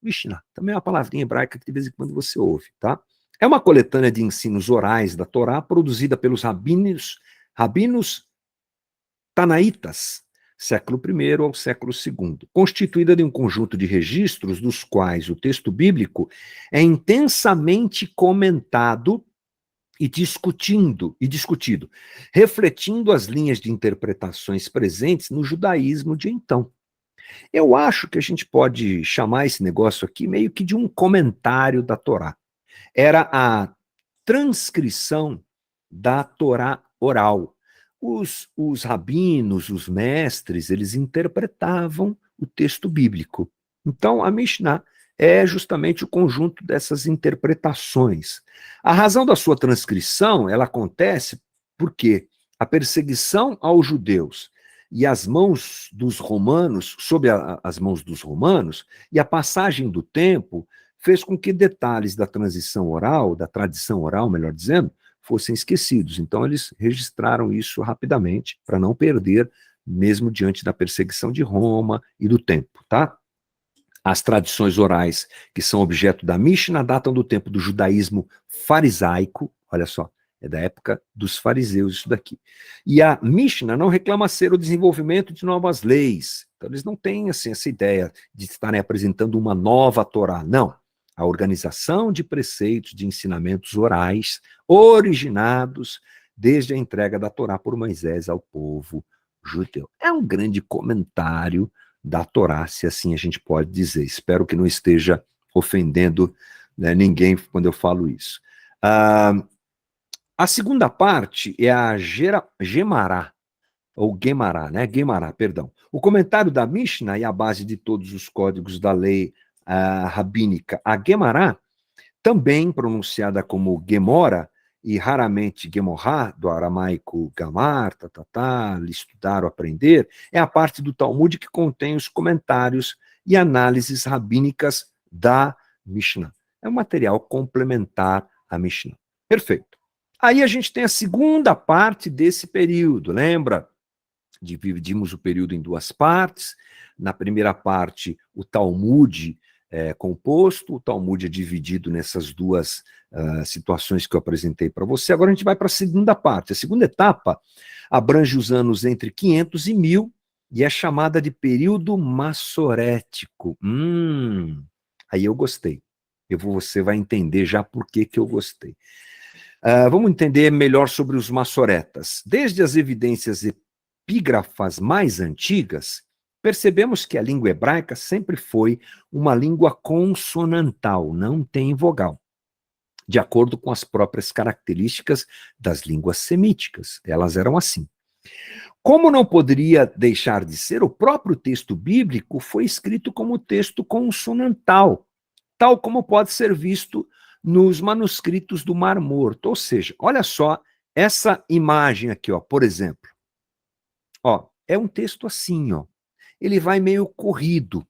Mishnah, também é uma palavrinha hebraica que de vez em quando você ouve, tá? É uma coletânea de ensinos orais da Torá, produzida pelos rabinos tanaítas, século I ao século II, constituída de um conjunto de registros dos quais o texto bíblico é intensamente comentado e discutido, refletindo as linhas de interpretações presentes no judaísmo de então. Eu acho que a gente pode chamar esse negócio aqui meio que de um comentário da Torá. Era a transcrição da Torá oral. Os rabinos, os mestres, eles interpretavam o texto bíblico. Então, a Mishnah é justamente o conjunto dessas interpretações. A razão da sua transcrição, ela acontece porque a perseguição aos judeus e as mãos dos romanos, sob as mãos dos romanos, e a passagem do tempo fez com que detalhes da transição oral, da tradição oral, melhor dizendo, fossem esquecidos. Então, eles registraram isso rapidamente, para não perder, mesmo diante da perseguição de Roma e do tempo, tá? As tradições orais que são objeto da Mishnah datam do tempo do judaísmo farisaico, olha só, é da época dos fariseus isso daqui. E a Mishnah não reclama ser o desenvolvimento de novas leis. Então eles não têm assim, essa ideia de estarem apresentando uma nova Torá, não. A organização de preceitos, de ensinamentos orais, originados desde a entrega da Torá por Moisés ao povo judeu. É um grande comentário da Torá, se assim a gente pode dizer. Espero que não esteja ofendendo, né, ninguém quando eu falo isso. A segunda parte é a Gemará, ou Guemará, né? Guemará, perdão. O comentário da Mishnah e a base de todos os códigos da lei rabínica. A Guemará, também pronunciada como Gemora, e raramente Gemorá, do aramaico gamar, estudar ou aprender, é a parte do Talmud que contém os comentários e análises rabínicas da Mishnah. É um material complementar à Mishnah. Perfeito. Aí a gente tem a segunda parte desse período, lembra? Dividimos o período em duas partes. Na primeira parte, o Talmud composto, o Talmud é dividido nessas duas situações que eu apresentei para você. Agora a gente vai para a segunda parte. A segunda etapa abrange os anos entre 500 e 1000 e é chamada de período massorético. Aí eu gostei. Você vai entender já por que eu gostei. Vamos entender melhor sobre os massoretas. Desde as evidências epígrafas mais antigas, percebemos que a língua hebraica sempre foi uma língua consonantal, não tem vogal, de acordo com as próprias características das línguas semíticas. Elas eram assim. Como não poderia deixar de ser, o próprio texto bíblico foi escrito como texto consonantal, tal como pode ser visto nos manuscritos do Mar Morto. Ou seja, olha só essa imagem aqui, ó, por exemplo. Ó, é um texto assim, ó. Ele vai meio corrido,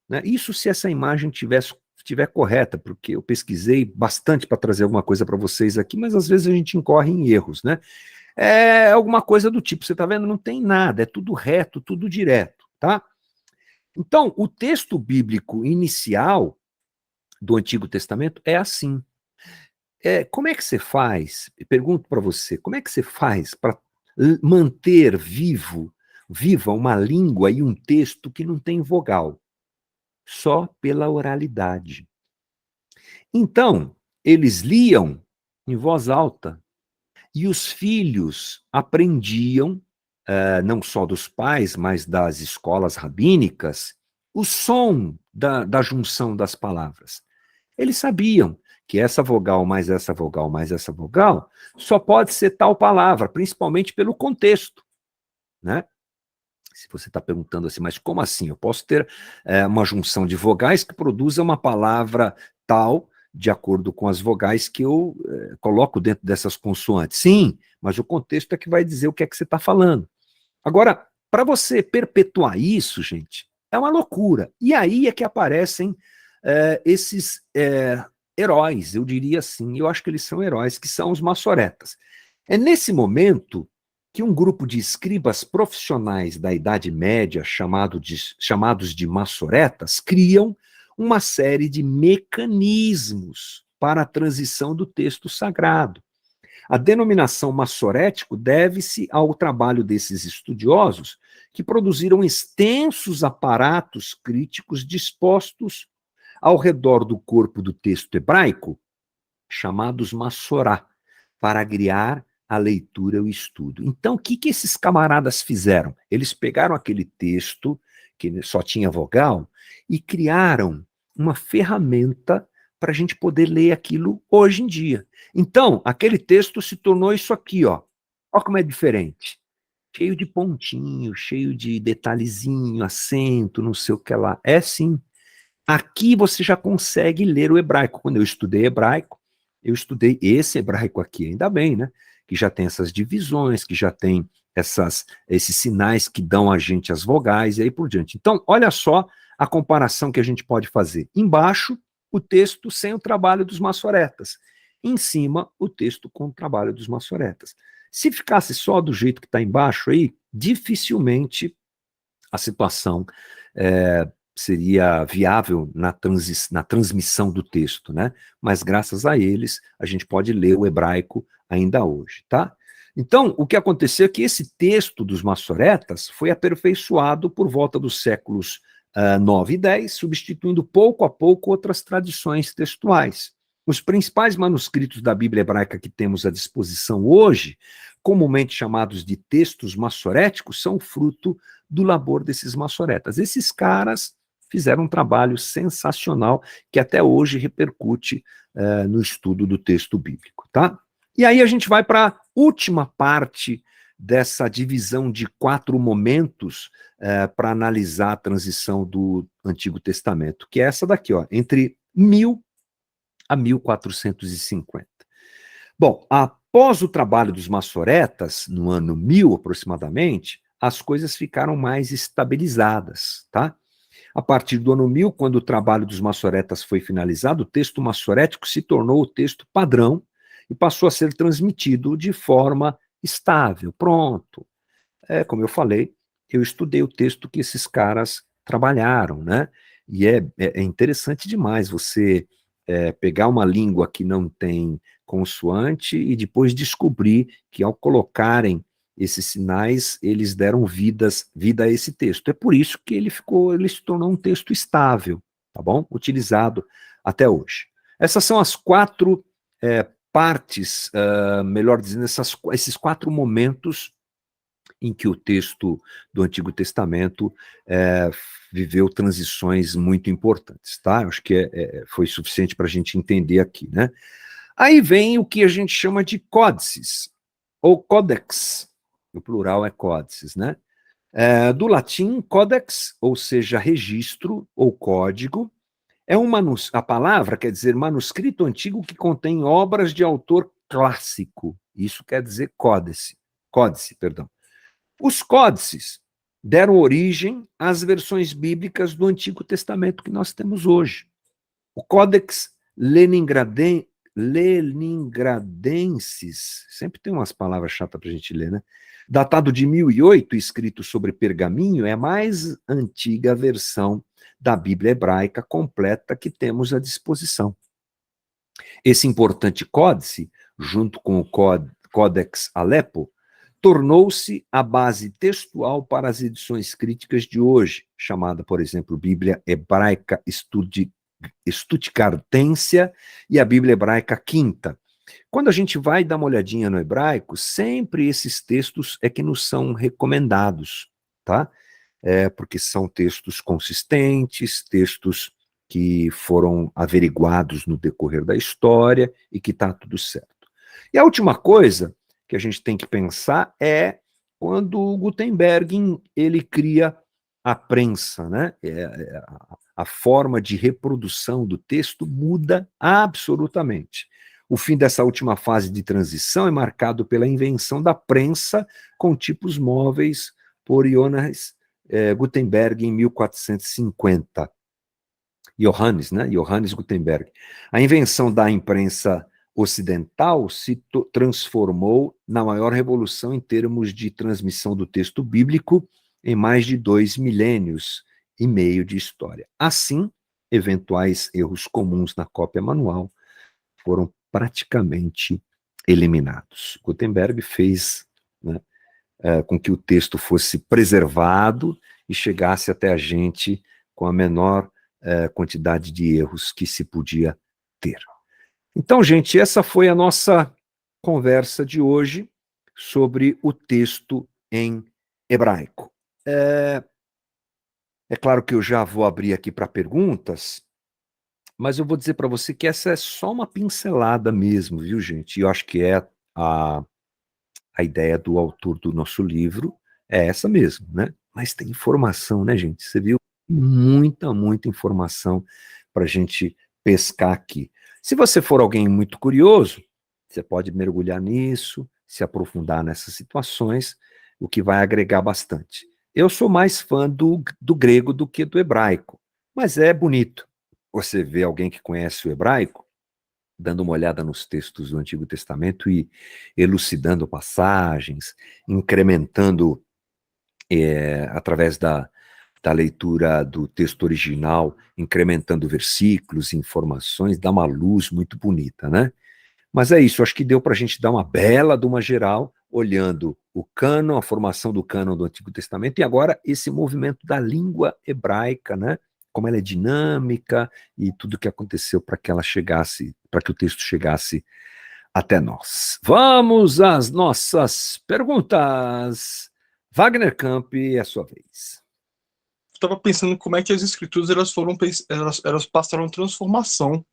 né? Isso se essa imagem estiver correta, porque eu pesquisei bastante para trazer alguma coisa para vocês aqui, mas às vezes a gente incorre em erros, né? É alguma coisa do tipo, você está vendo? Não tem nada, é tudo reto, tudo direto, tá? Então, o texto bíblico inicial do Antigo Testamento é assim. Como é que você faz? Eu pergunto para você, como é que você faz para manter viva uma língua e um texto que não tem vogal? Só pela oralidade. Então, eles liam em voz alta e os filhos aprendiam, não só dos pais, mas das escolas rabínicas, o som da junção das palavras. Eles sabiam que essa vogal mais essa vogal mais essa vogal só pode ser tal palavra, principalmente pelo contexto, né? Se você está perguntando assim, mas como assim? Eu posso ter uma junção de vogais que produza uma palavra tal, de acordo com as vogais que eu coloco dentro dessas consoantes. Sim, mas o contexto é que vai dizer o que é que você está falando. Agora, para você perpetuar isso, gente, é uma loucura. E aí é que aparecem esses heróis, eu diria assim, eu acho que eles são heróis, que são os massoretas. É nesse momento que um grupo de escribas profissionais da Idade Média, chamados de massoretas, criam uma série de mecanismos para a transição do texto sagrado. A denominação massorético deve-se ao trabalho desses estudiosos que produziram extensos aparatos críticos dispostos ao redor do corpo do texto hebraico, chamados massorá, para criar a leitura e o estudo. Então, o que esses camaradas fizeram? Eles pegaram aquele texto, que só tinha vogal, e criaram uma ferramenta para a gente poder ler aquilo hoje em dia. Então, aquele texto se tornou isso aqui, ó. Olha como é diferente. Cheio de pontinho, cheio de detalhezinho, acento, não sei o que lá. É sim. Aqui você já consegue ler o hebraico. Quando eu estudei hebraico, eu estudei esse hebraico aqui, ainda bem, né? Que já tem essas divisões, que já tem esses sinais que dão a gente as vogais e aí por diante. Então, olha só a comparação que a gente pode fazer. Embaixo, o texto sem o trabalho dos maçoretas. Em cima, o texto com o trabalho dos maçoretas. Se ficasse só do jeito que está embaixo aí, dificilmente a situação seria viável na transmissão do texto, né? Mas graças a eles, a gente pode ler o hebraico ainda hoje, tá? Então, o que aconteceu é que esse texto dos maçoretas foi aperfeiçoado por volta dos séculos 9 e 10, substituindo pouco a pouco outras tradições textuais. Os principais manuscritos da Bíblia hebraica que temos à disposição hoje, comumente chamados de textos maçoréticos, são fruto do labor desses maçoretas. Esses caras fizeram um trabalho sensacional que até hoje repercute no estudo do texto bíblico, tá? E aí a gente vai para a última parte dessa divisão de 4 momentos para analisar a transição do Antigo Testamento, que é essa daqui, ó, entre 1000 a 1450. Bom, após o trabalho dos maçoretas, no ano 1000 aproximadamente, as coisas ficaram mais estabilizadas, tá? A partir do ano 1000, quando o trabalho dos maçoretas foi finalizado, o texto maçorético se tornou o texto padrão e passou a ser transmitido de forma estável. Pronto. Como eu falei, eu estudei o texto que esses caras trabalharam, né? E é interessante demais você pegar uma língua que não tem consoante e depois descobrir que ao colocarem esses sinais, eles deram vida a esse texto. É por isso que ele se tornou um texto estável, tá bom? Utilizado até hoje. Essas são as 4 partes, melhor dizendo, esses 4 momentos em que o texto do Antigo Testamento viveu transições muito importantes, tá? Eu acho que foi suficiente para a gente entender aqui, né? Aí vem o que a gente chama de códices, ou codex, o plural é códices, né? Do latim, codex, ou seja, registro ou código, a palavra quer dizer manuscrito antigo que contém obras de autor clássico. Isso quer dizer códice, perdão. Os códices deram origem às versões bíblicas do Antigo Testamento que nós temos hoje. O Codex Leningradensis, sempre tem umas palavras chatas para a gente ler, né? Datado de 1008, escrito sobre pergaminho, é a mais antiga versão da Bíblia hebraica completa que temos à disposição. Esse importante códice, junto com o Codex Alepo, tornou-se a base textual para as edições críticas de hoje, chamada, por exemplo, Bíblia Hebraica Stuttgartensia e a Bíblia Hebraica Quinta. Quando a gente vai dar uma olhadinha no hebraico, sempre esses textos que nos são recomendados, tá? Porque são textos consistentes, textos que foram averiguados no decorrer da história e que está tudo certo. E a última coisa que a gente tem que pensar é quando o Gutenberg ele cria a prensa, né? A forma de reprodução do texto muda absolutamente. O fim dessa última fase de transição é marcado pela invenção da prensa com tipos móveis por Johannes Gutenberg em 1450. Johannes Gutenberg. A invenção da imprensa ocidental se transformou na maior revolução em termos de transmissão do texto bíblico em mais de 2 milênios e meio de história. Assim, eventuais erros comuns na cópia manual foram praticamente eliminados. Gutenberg fez, né, com que o texto fosse preservado e chegasse até a gente com a menor quantidade de erros que se podia ter. Então, gente, essa foi a nossa conversa de hoje sobre o texto em hebraico. É claro que eu já vou abrir aqui para perguntas, mas eu vou dizer para você que essa é só uma pincelada mesmo, viu, gente? E eu acho que a ideia do autor do nosso livro é essa mesmo, né? Mas tem informação, né, gente? Você viu? Muita informação para a gente pescar aqui. Se você for alguém muito curioso, você pode mergulhar nisso, se aprofundar nessas situações. o que vai agregar bastante. Eu sou mais fã do grego do que do hebraico, mas é bonito você ver alguém que conhece o hebraico dando uma olhada nos textos do Antigo Testamento e elucidando passagens, incrementando através da leitura do texto original, incrementando versículos, informações, dá uma luz muito bonita, né? Mas é isso, acho que deu para a gente dar uma bela de uma geral, olhando o cânon, a formação do cânon do Antigo Testamento, e agora esse movimento da língua hebraica, né? Como ela é dinâmica e tudo que aconteceu para que ela chegasse, para que o texto chegasse até nós. Vamos às nossas perguntas. Wagner Camp, é a sua vez. Estava pensando como é que as escrituras elas passaram transformação,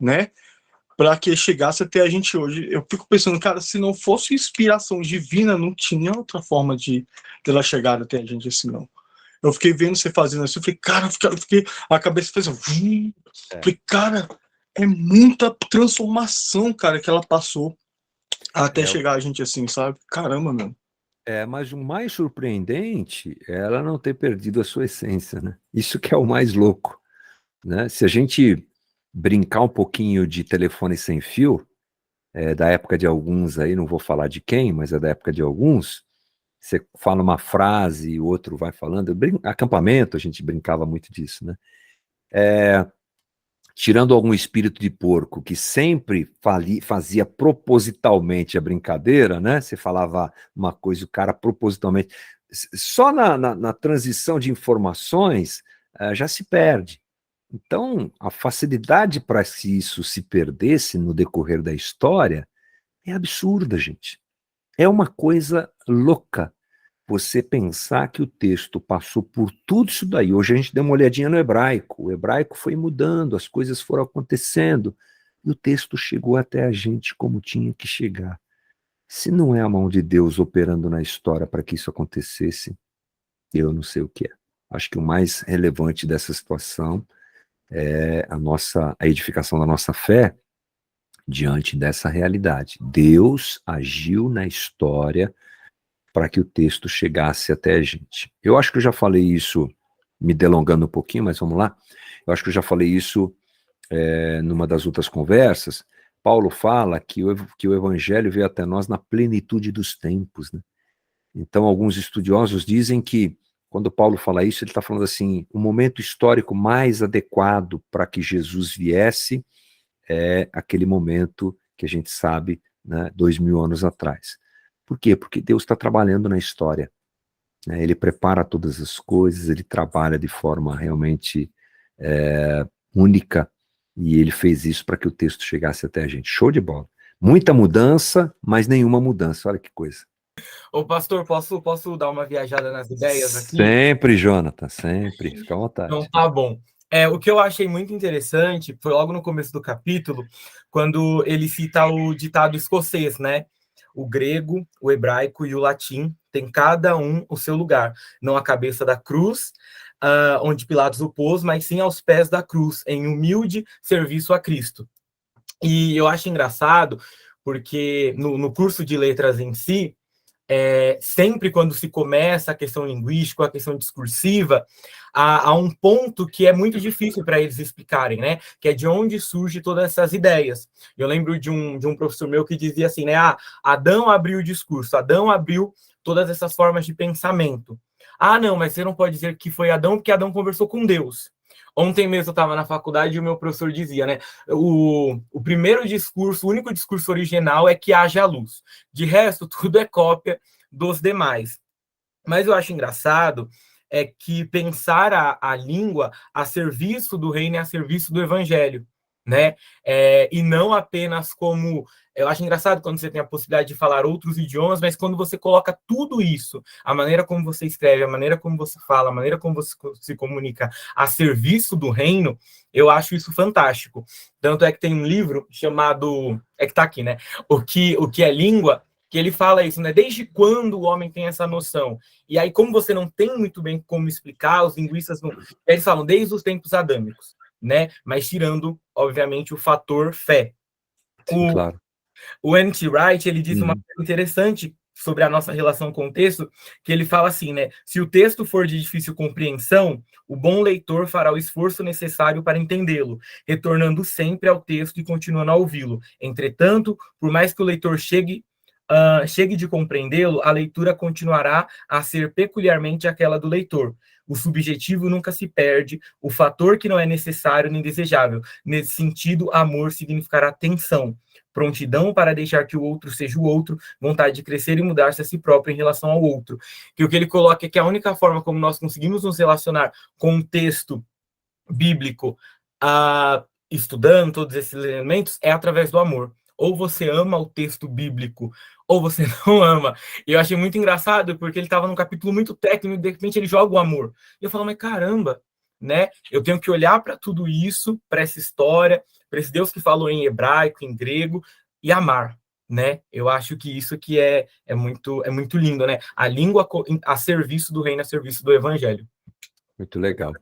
né? Para que chegasse até a gente hoje. Eu fico pensando, cara, se não fosse inspiração divina, não tinha outra forma de ela chegar até a gente assim, não. Eu fiquei vendo você fazendo assim, eu falei, cara, a cabeça fez assim, falei, cara, é muita transformação, cara, que ela passou até chegar a gente assim, sabe? Caramba, meu. Mas o mais surpreendente é ela não ter perdido a sua essência, né? Isso que é o mais louco, né? Se a gente brincar um pouquinho de telefone sem fio, da época de alguns aí, não vou falar de quem, mas é da época de alguns, você fala uma frase e o outro vai falando. Acampamento, a gente brincava muito disso, né? Tirando algum espírito de porco que sempre fazia propositalmente a brincadeira, né? Você falava uma coisa e o cara propositalmente. Só na transição de informações já se perde. Então, a facilidade para que isso se perdesse no decorrer da história é absurda, gente. É uma coisa louca você pensar que o texto passou por tudo isso daí. Hoje a gente deu uma olhadinha no hebraico. O hebraico foi mudando, as coisas foram acontecendo, e o texto chegou até a gente como tinha que chegar. Se não é a mão de Deus operando na história para que isso acontecesse, eu não sei o que é. Acho que o mais relevante dessa situação é a edificação da nossa fé diante dessa realidade. Deus agiu na história para que o texto chegasse até a gente. Eu acho que eu já falei isso, me delongando um pouquinho, mas vamos lá. Eu acho que eu já falei isso numa das outras conversas. Paulo fala que o evangelho veio até nós na plenitude dos tempos, né? Então, alguns estudiosos dizem que, quando Paulo fala isso, ele está falando assim, o momento histórico mais adequado para que Jesus viesse é aquele momento que a gente sabe, né, 2000 anos atrás. Por quê? Porque Deus está trabalhando na história, né? Ele prepara todas as coisas, ele trabalha de forma realmente única, e ele fez isso para que o texto chegasse até a gente. Show de bola. Muita mudança, mas nenhuma mudança. Olha que coisa. Ô, pastor, posso dar uma viajada nas ideias aqui? Sempre, Jonathan, sempre. Fica à vontade. Então, tá bom. O que eu achei muito interessante foi logo no começo do capítulo, quando ele cita o ditado escocês, né? O grego, o hebraico e o latim tem cada um o seu lugar, não à cabeça da cruz, onde Pilatos o pôs, mas sim aos pés da cruz, em humilde serviço a Cristo. E eu acho engraçado, porque no curso de letras em si, sempre quando se começa a questão linguística, a questão discursiva, há um ponto que é muito difícil para eles explicarem, né? Que é de onde surgem todas essas ideias. Eu lembro de um professor meu que dizia assim, né? Adão abriu o discurso, Adão abriu todas essas formas de pensamento. Não, mas você não pode dizer que foi Adão, porque Adão conversou com Deus. Ontem mesmo eu estava na faculdade e o meu professor dizia, né? O primeiro discurso, o único discurso original é que haja luz. De resto, tudo é cópia dos demais. Mas eu acho engraçado que pensar a língua a serviço do reino e a serviço do evangelho, né? E não apenas como... Eu acho engraçado quando você tem a possibilidade de falar outros idiomas, mas quando você coloca tudo isso, a maneira como você escreve, a maneira como você fala, a maneira como você se comunica a serviço do reino, eu acho isso fantástico. Tanto é que tem um livro chamado... que tá aqui, né? O que é língua, que ele fala isso, né? Desde quando o homem tem essa noção? E aí, como você não tem muito bem como explicar, os linguistas não... Eles falam desde os tempos adâmicos, né? Mas tirando, obviamente, o fator fé. Sim, claro. O N.T. Wright, ele diz uma coisa interessante, sobre a nossa relação com o texto, que ele fala assim, né? Se o texto for de difícil compreensão, o bom leitor fará o esforço necessário para entendê-lo, retornando sempre ao texto e continuando a ouvi-lo. Entretanto, por mais que o leitor chegue de compreendê-lo, a leitura continuará a ser peculiarmente aquela do leitor. O subjetivo nunca se perde, o fator que não é necessário nem desejável. Nesse sentido, amor significará tensão, prontidão para deixar que o outro seja o outro, vontade de crescer e mudar-se a si próprio em relação ao outro. Que o que ele coloca é que a única forma como nós conseguimos nos relacionar com um texto bíblico, estudando todos esses elementos, é através do amor. Ou você ama o texto bíblico, ou você não ama. E eu achei muito engraçado, porque ele estava num capítulo muito técnico, e de repente ele joga o amor. E eu falo, mas caramba, né? Eu tenho que olhar para tudo isso, para essa história, para esse Deus que falou em hebraico, em grego, e amar, né? Eu acho que isso que é muito lindo, né? A língua a serviço do reino, a serviço do evangelho. Muito legal.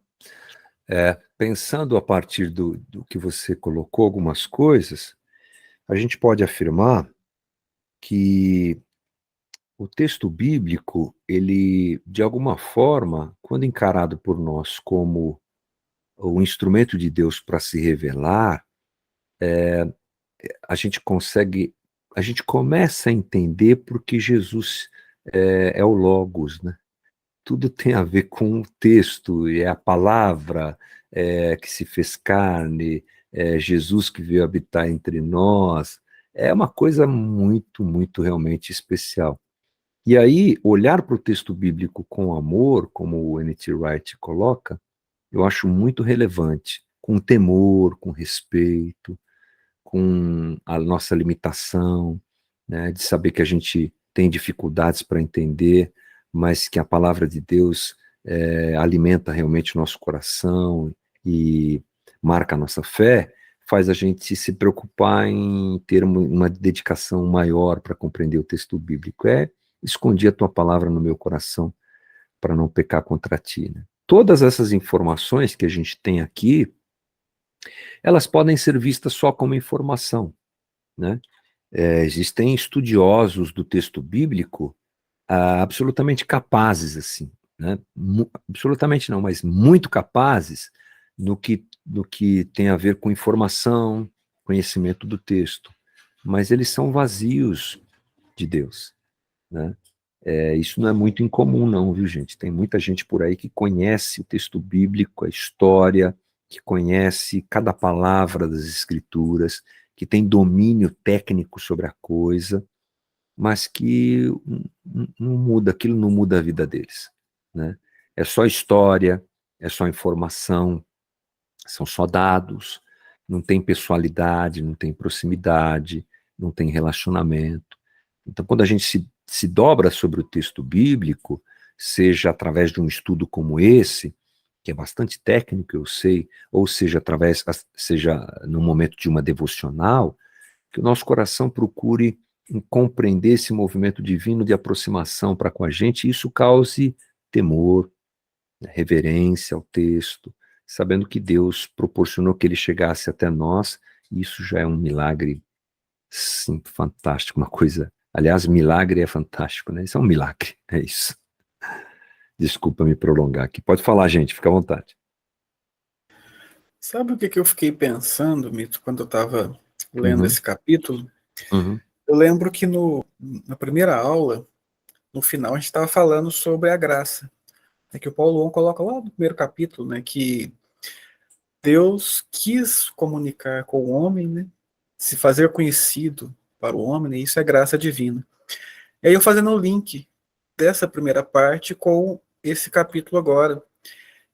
Pensando a partir do que você colocou algumas coisas, a gente pode afirmar que o texto bíblico, ele, de alguma forma, quando encarado por nós como o instrumento de Deus para se revelar, a gente começa a entender porque Jesus é o Logos, né? Tudo tem a ver com o texto, é a palavra que se fez carne, Jesus que veio habitar entre nós, é uma coisa muito, muito realmente especial. E aí, olhar para o texto bíblico com amor, como o N.T. Wright coloca, eu acho muito relevante, com temor, com respeito, com a nossa limitação, né, de saber que a gente tem dificuldades para entender, mas que a palavra de Deus alimenta realmente o nosso coração e marca a nossa fé, faz a gente se preocupar em ter uma dedicação maior para compreender o texto bíblico. Escondi a tua palavra no meu coração para não pecar contra ti, né? Todas essas informações que a gente tem aqui, elas podem ser vistas só como informação, né? Existem estudiosos do texto bíblico absolutamente capazes, assim, né? Absolutamente não, mas muito capazes no que tem a ver com informação, conhecimento do texto, mas eles são vazios de Deus, né? Isso não é muito incomum não, viu, gente? Tem muita gente por aí que conhece o texto bíblico, a história, que conhece cada palavra das Escrituras, que tem domínio técnico sobre a coisa, mas que não muda, aquilo não muda a vida deles, né? É só história, é só informação, são só dados, não tem pessoalidade, não tem proximidade, não tem relacionamento. Então, quando a gente se dobra sobre o texto bíblico, seja através de um estudo como esse, que é bastante técnico, eu sei, ou seja no momento de uma devocional, que o nosso coração procure compreender esse movimento divino de aproximação para com a gente, e isso cause temor, reverência ao texto, sabendo que Deus proporcionou que ele chegasse até nós, e isso já é um milagre, sim, fantástico, uma coisa. Aliás, milagre é fantástico, né? Isso é um milagre, é isso. Desculpa me prolongar aqui. Pode falar, gente, fica à vontade. Sabe o que eu fiquei pensando, Mito, quando eu estava lendo esse capítulo? Eu lembro que na primeira aula, no final, a gente estava falando sobre a graça. Que o Paulo On coloca lá no primeiro capítulo, né, que Deus quis comunicar com o homem, né, se fazer conhecido para o homem, né, isso é graça divina. E aí eu fazendo o link dessa primeira parte com esse capítulo agora,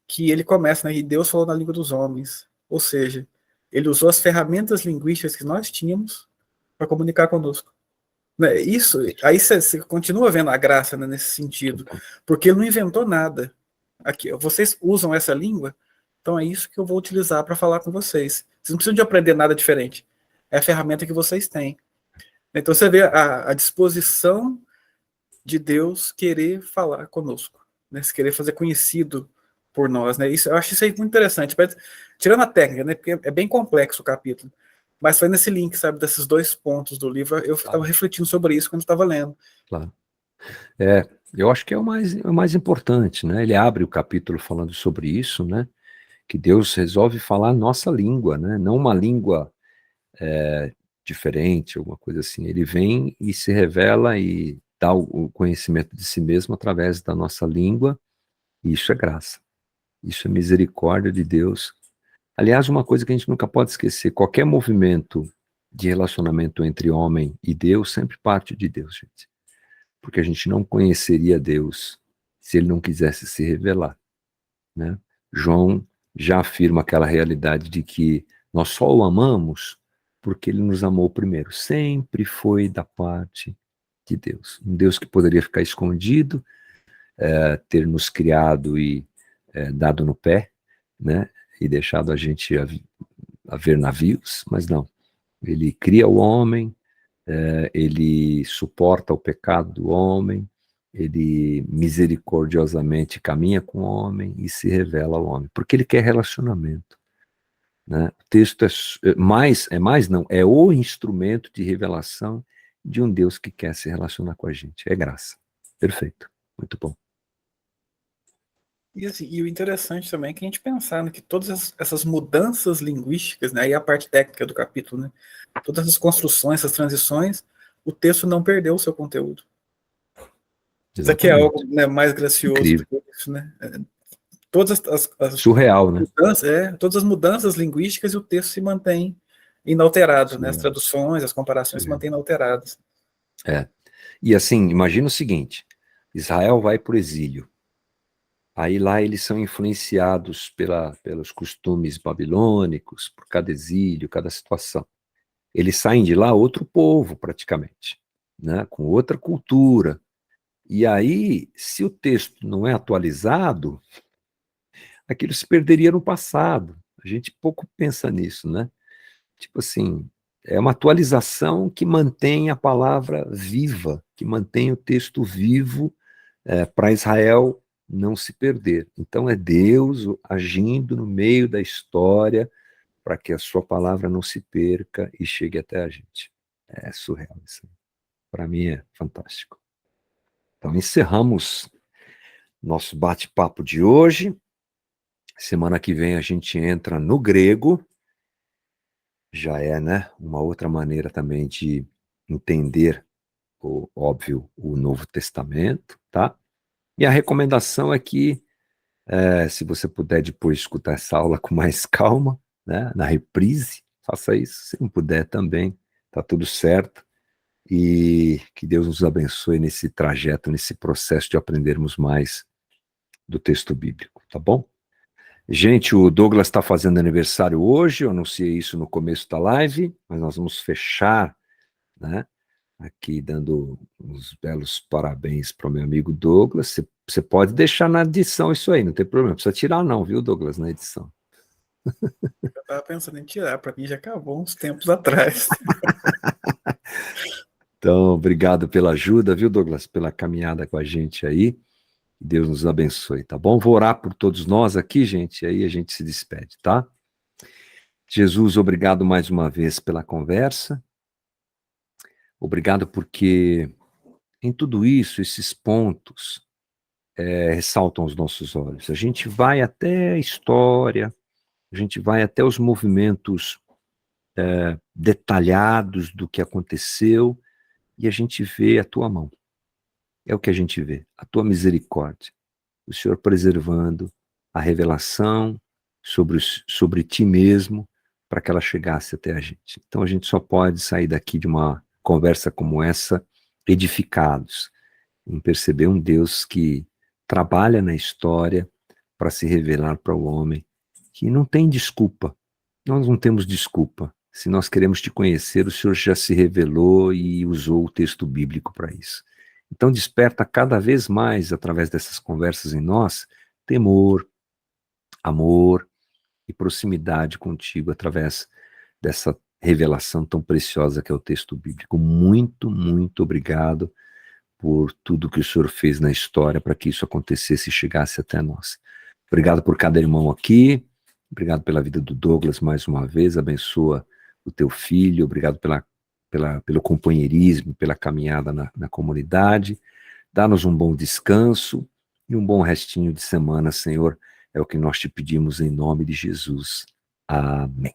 que ele começa, né, e Deus falou na língua dos homens, ou seja, ele usou as ferramentas linguísticas que nós tínhamos para comunicar conosco. Isso, aí você continua vendo a graça, né, nesse sentido, porque ele não inventou nada. Aqui, vocês usam essa língua, então é isso que eu vou utilizar para falar com vocês. Vocês não precisam de aprender nada diferente. É a ferramenta que vocês têm. Então você vê a disposição de Deus querer falar conosco, né, se querer fazer conhecido por nós, né? Isso, eu acho isso aí muito interessante. Tirando a técnica, né, porque é bem complexo o capítulo, mas foi nesse link, sabe, desses dois pontos do livro, eu estava refletindo sobre isso quando estava lendo. Claro. Eu acho que é o mais importante, né? Ele abre o capítulo falando sobre isso, né? Que Deus resolve falar a nossa língua, né? Não uma língua diferente, alguma coisa assim. Ele vem e se revela e dá o conhecimento de si mesmo através da nossa língua, e isso é graça. Isso é misericórdia de Deus. Aliás, uma coisa que a gente nunca pode esquecer, qualquer movimento de relacionamento entre homem e Deus sempre parte de Deus, gente. Porque a gente não conheceria Deus se ele não quisesse se revelar, né? João já afirma aquela realidade de que nós só o amamos porque ele nos amou primeiro. Sempre foi da parte de Deus. Um Deus que poderia ficar escondido, ter nos criado e dado no pé, né? E deixado a gente a ver navios, mas não. Ele cria o homem, ele suporta o pecado do homem, ele misericordiosamente caminha com o homem e se revela ao homem, porque ele quer relacionamento, né? O texto é o instrumento de revelação de um Deus que quer se relacionar com a gente. É graça. Perfeito. Muito bom. E, assim, e o interessante também é que a gente pensar, né, que todas essas mudanças linguísticas, né, aí a parte técnica do capítulo, né, todas essas construções, essas transições, o texto não perdeu o seu conteúdo. Isso aqui é algo, né, mais gracioso do que isso, né? Todas as surreal, né? Todas as mudanças linguísticas e o texto se mantém inalterado, né? As traduções, as comparações se mantêm inalteradas. E assim, imagina o seguinte: Israel vai para o exílio. Aí lá eles são influenciados pelos costumes babilônicos, por cada exílio, cada situação. Eles saem de lá outro povo, praticamente, né? Com outra cultura. E aí, se o texto não é atualizado, aquilo se perderia no passado. A gente pouco pensa nisso, né? Tipo assim, é uma atualização que mantém a palavra viva, que mantém o texto vivo para Israel não se perder. Então é Deus agindo no meio da história para que a sua palavra não se perca e chegue até a gente. É surreal isso. Para mim é fantástico. Então encerramos nosso bate-papo de hoje. Semana que vem a gente entra no grego. Já é, né, uma outra maneira também de entender, óbvio, o Novo Testamento, tá? E a recomendação é que, se você puder depois escutar essa aula com mais calma, né, na reprise, faça isso. Se não puder também, tá tudo certo. E que Deus nos abençoe nesse trajeto, nesse processo de aprendermos mais do texto bíblico, tá bom? Gente, o Douglas está fazendo aniversário hoje, eu anunciei isso no começo da live, mas nós vamos fechar, né, aqui dando uns belos parabéns para o meu amigo Douglas. Você pode deixar na edição isso aí, não tem problema, não precisa tirar não, viu, Douglas, na edição. Eu estava pensando em tirar, para mim já acabou uns tempos atrás. Então, obrigado pela ajuda, viu, Douglas, pela caminhada com a gente aí. Deus nos abençoe, tá bom? Vou orar por todos nós aqui, gente, e aí a gente se despede, tá? Jesus, obrigado mais uma vez pela conversa. Obrigado porque em tudo isso, esses pontos ressaltam os nossos olhos. A gente vai até a história, a gente vai até os movimentos detalhados do que aconteceu e a gente vê a tua mão. É o que a gente vê, a tua misericórdia. O Senhor preservando a revelação sobre ti mesmo para que ela chegasse até a gente. Então a gente só pode sair daqui de uma conversa como essa edificados em perceber um Deus que trabalha na história para se revelar para o homem, que não tem desculpa. Nós não temos desculpa. Se nós queremos te conhecer, o Senhor já se revelou e usou o texto bíblico para isso. Então desperta cada vez mais, através dessas conversas em nós, temor, amor e proximidade contigo, através dessa revelação tão preciosa que é o texto bíblico. Muito, muito obrigado por tudo que o Senhor fez na história para que isso acontecesse e chegasse até nós. Obrigado por cada irmão aqui, obrigado pela vida do Douglas mais uma vez, abençoa o teu filho, obrigado pelo companheirismo, pela caminhada na comunidade. Dá-nos um bom descanso e um bom restinho de semana, Senhor. É o que nós te pedimos em nome de Jesus. Amém.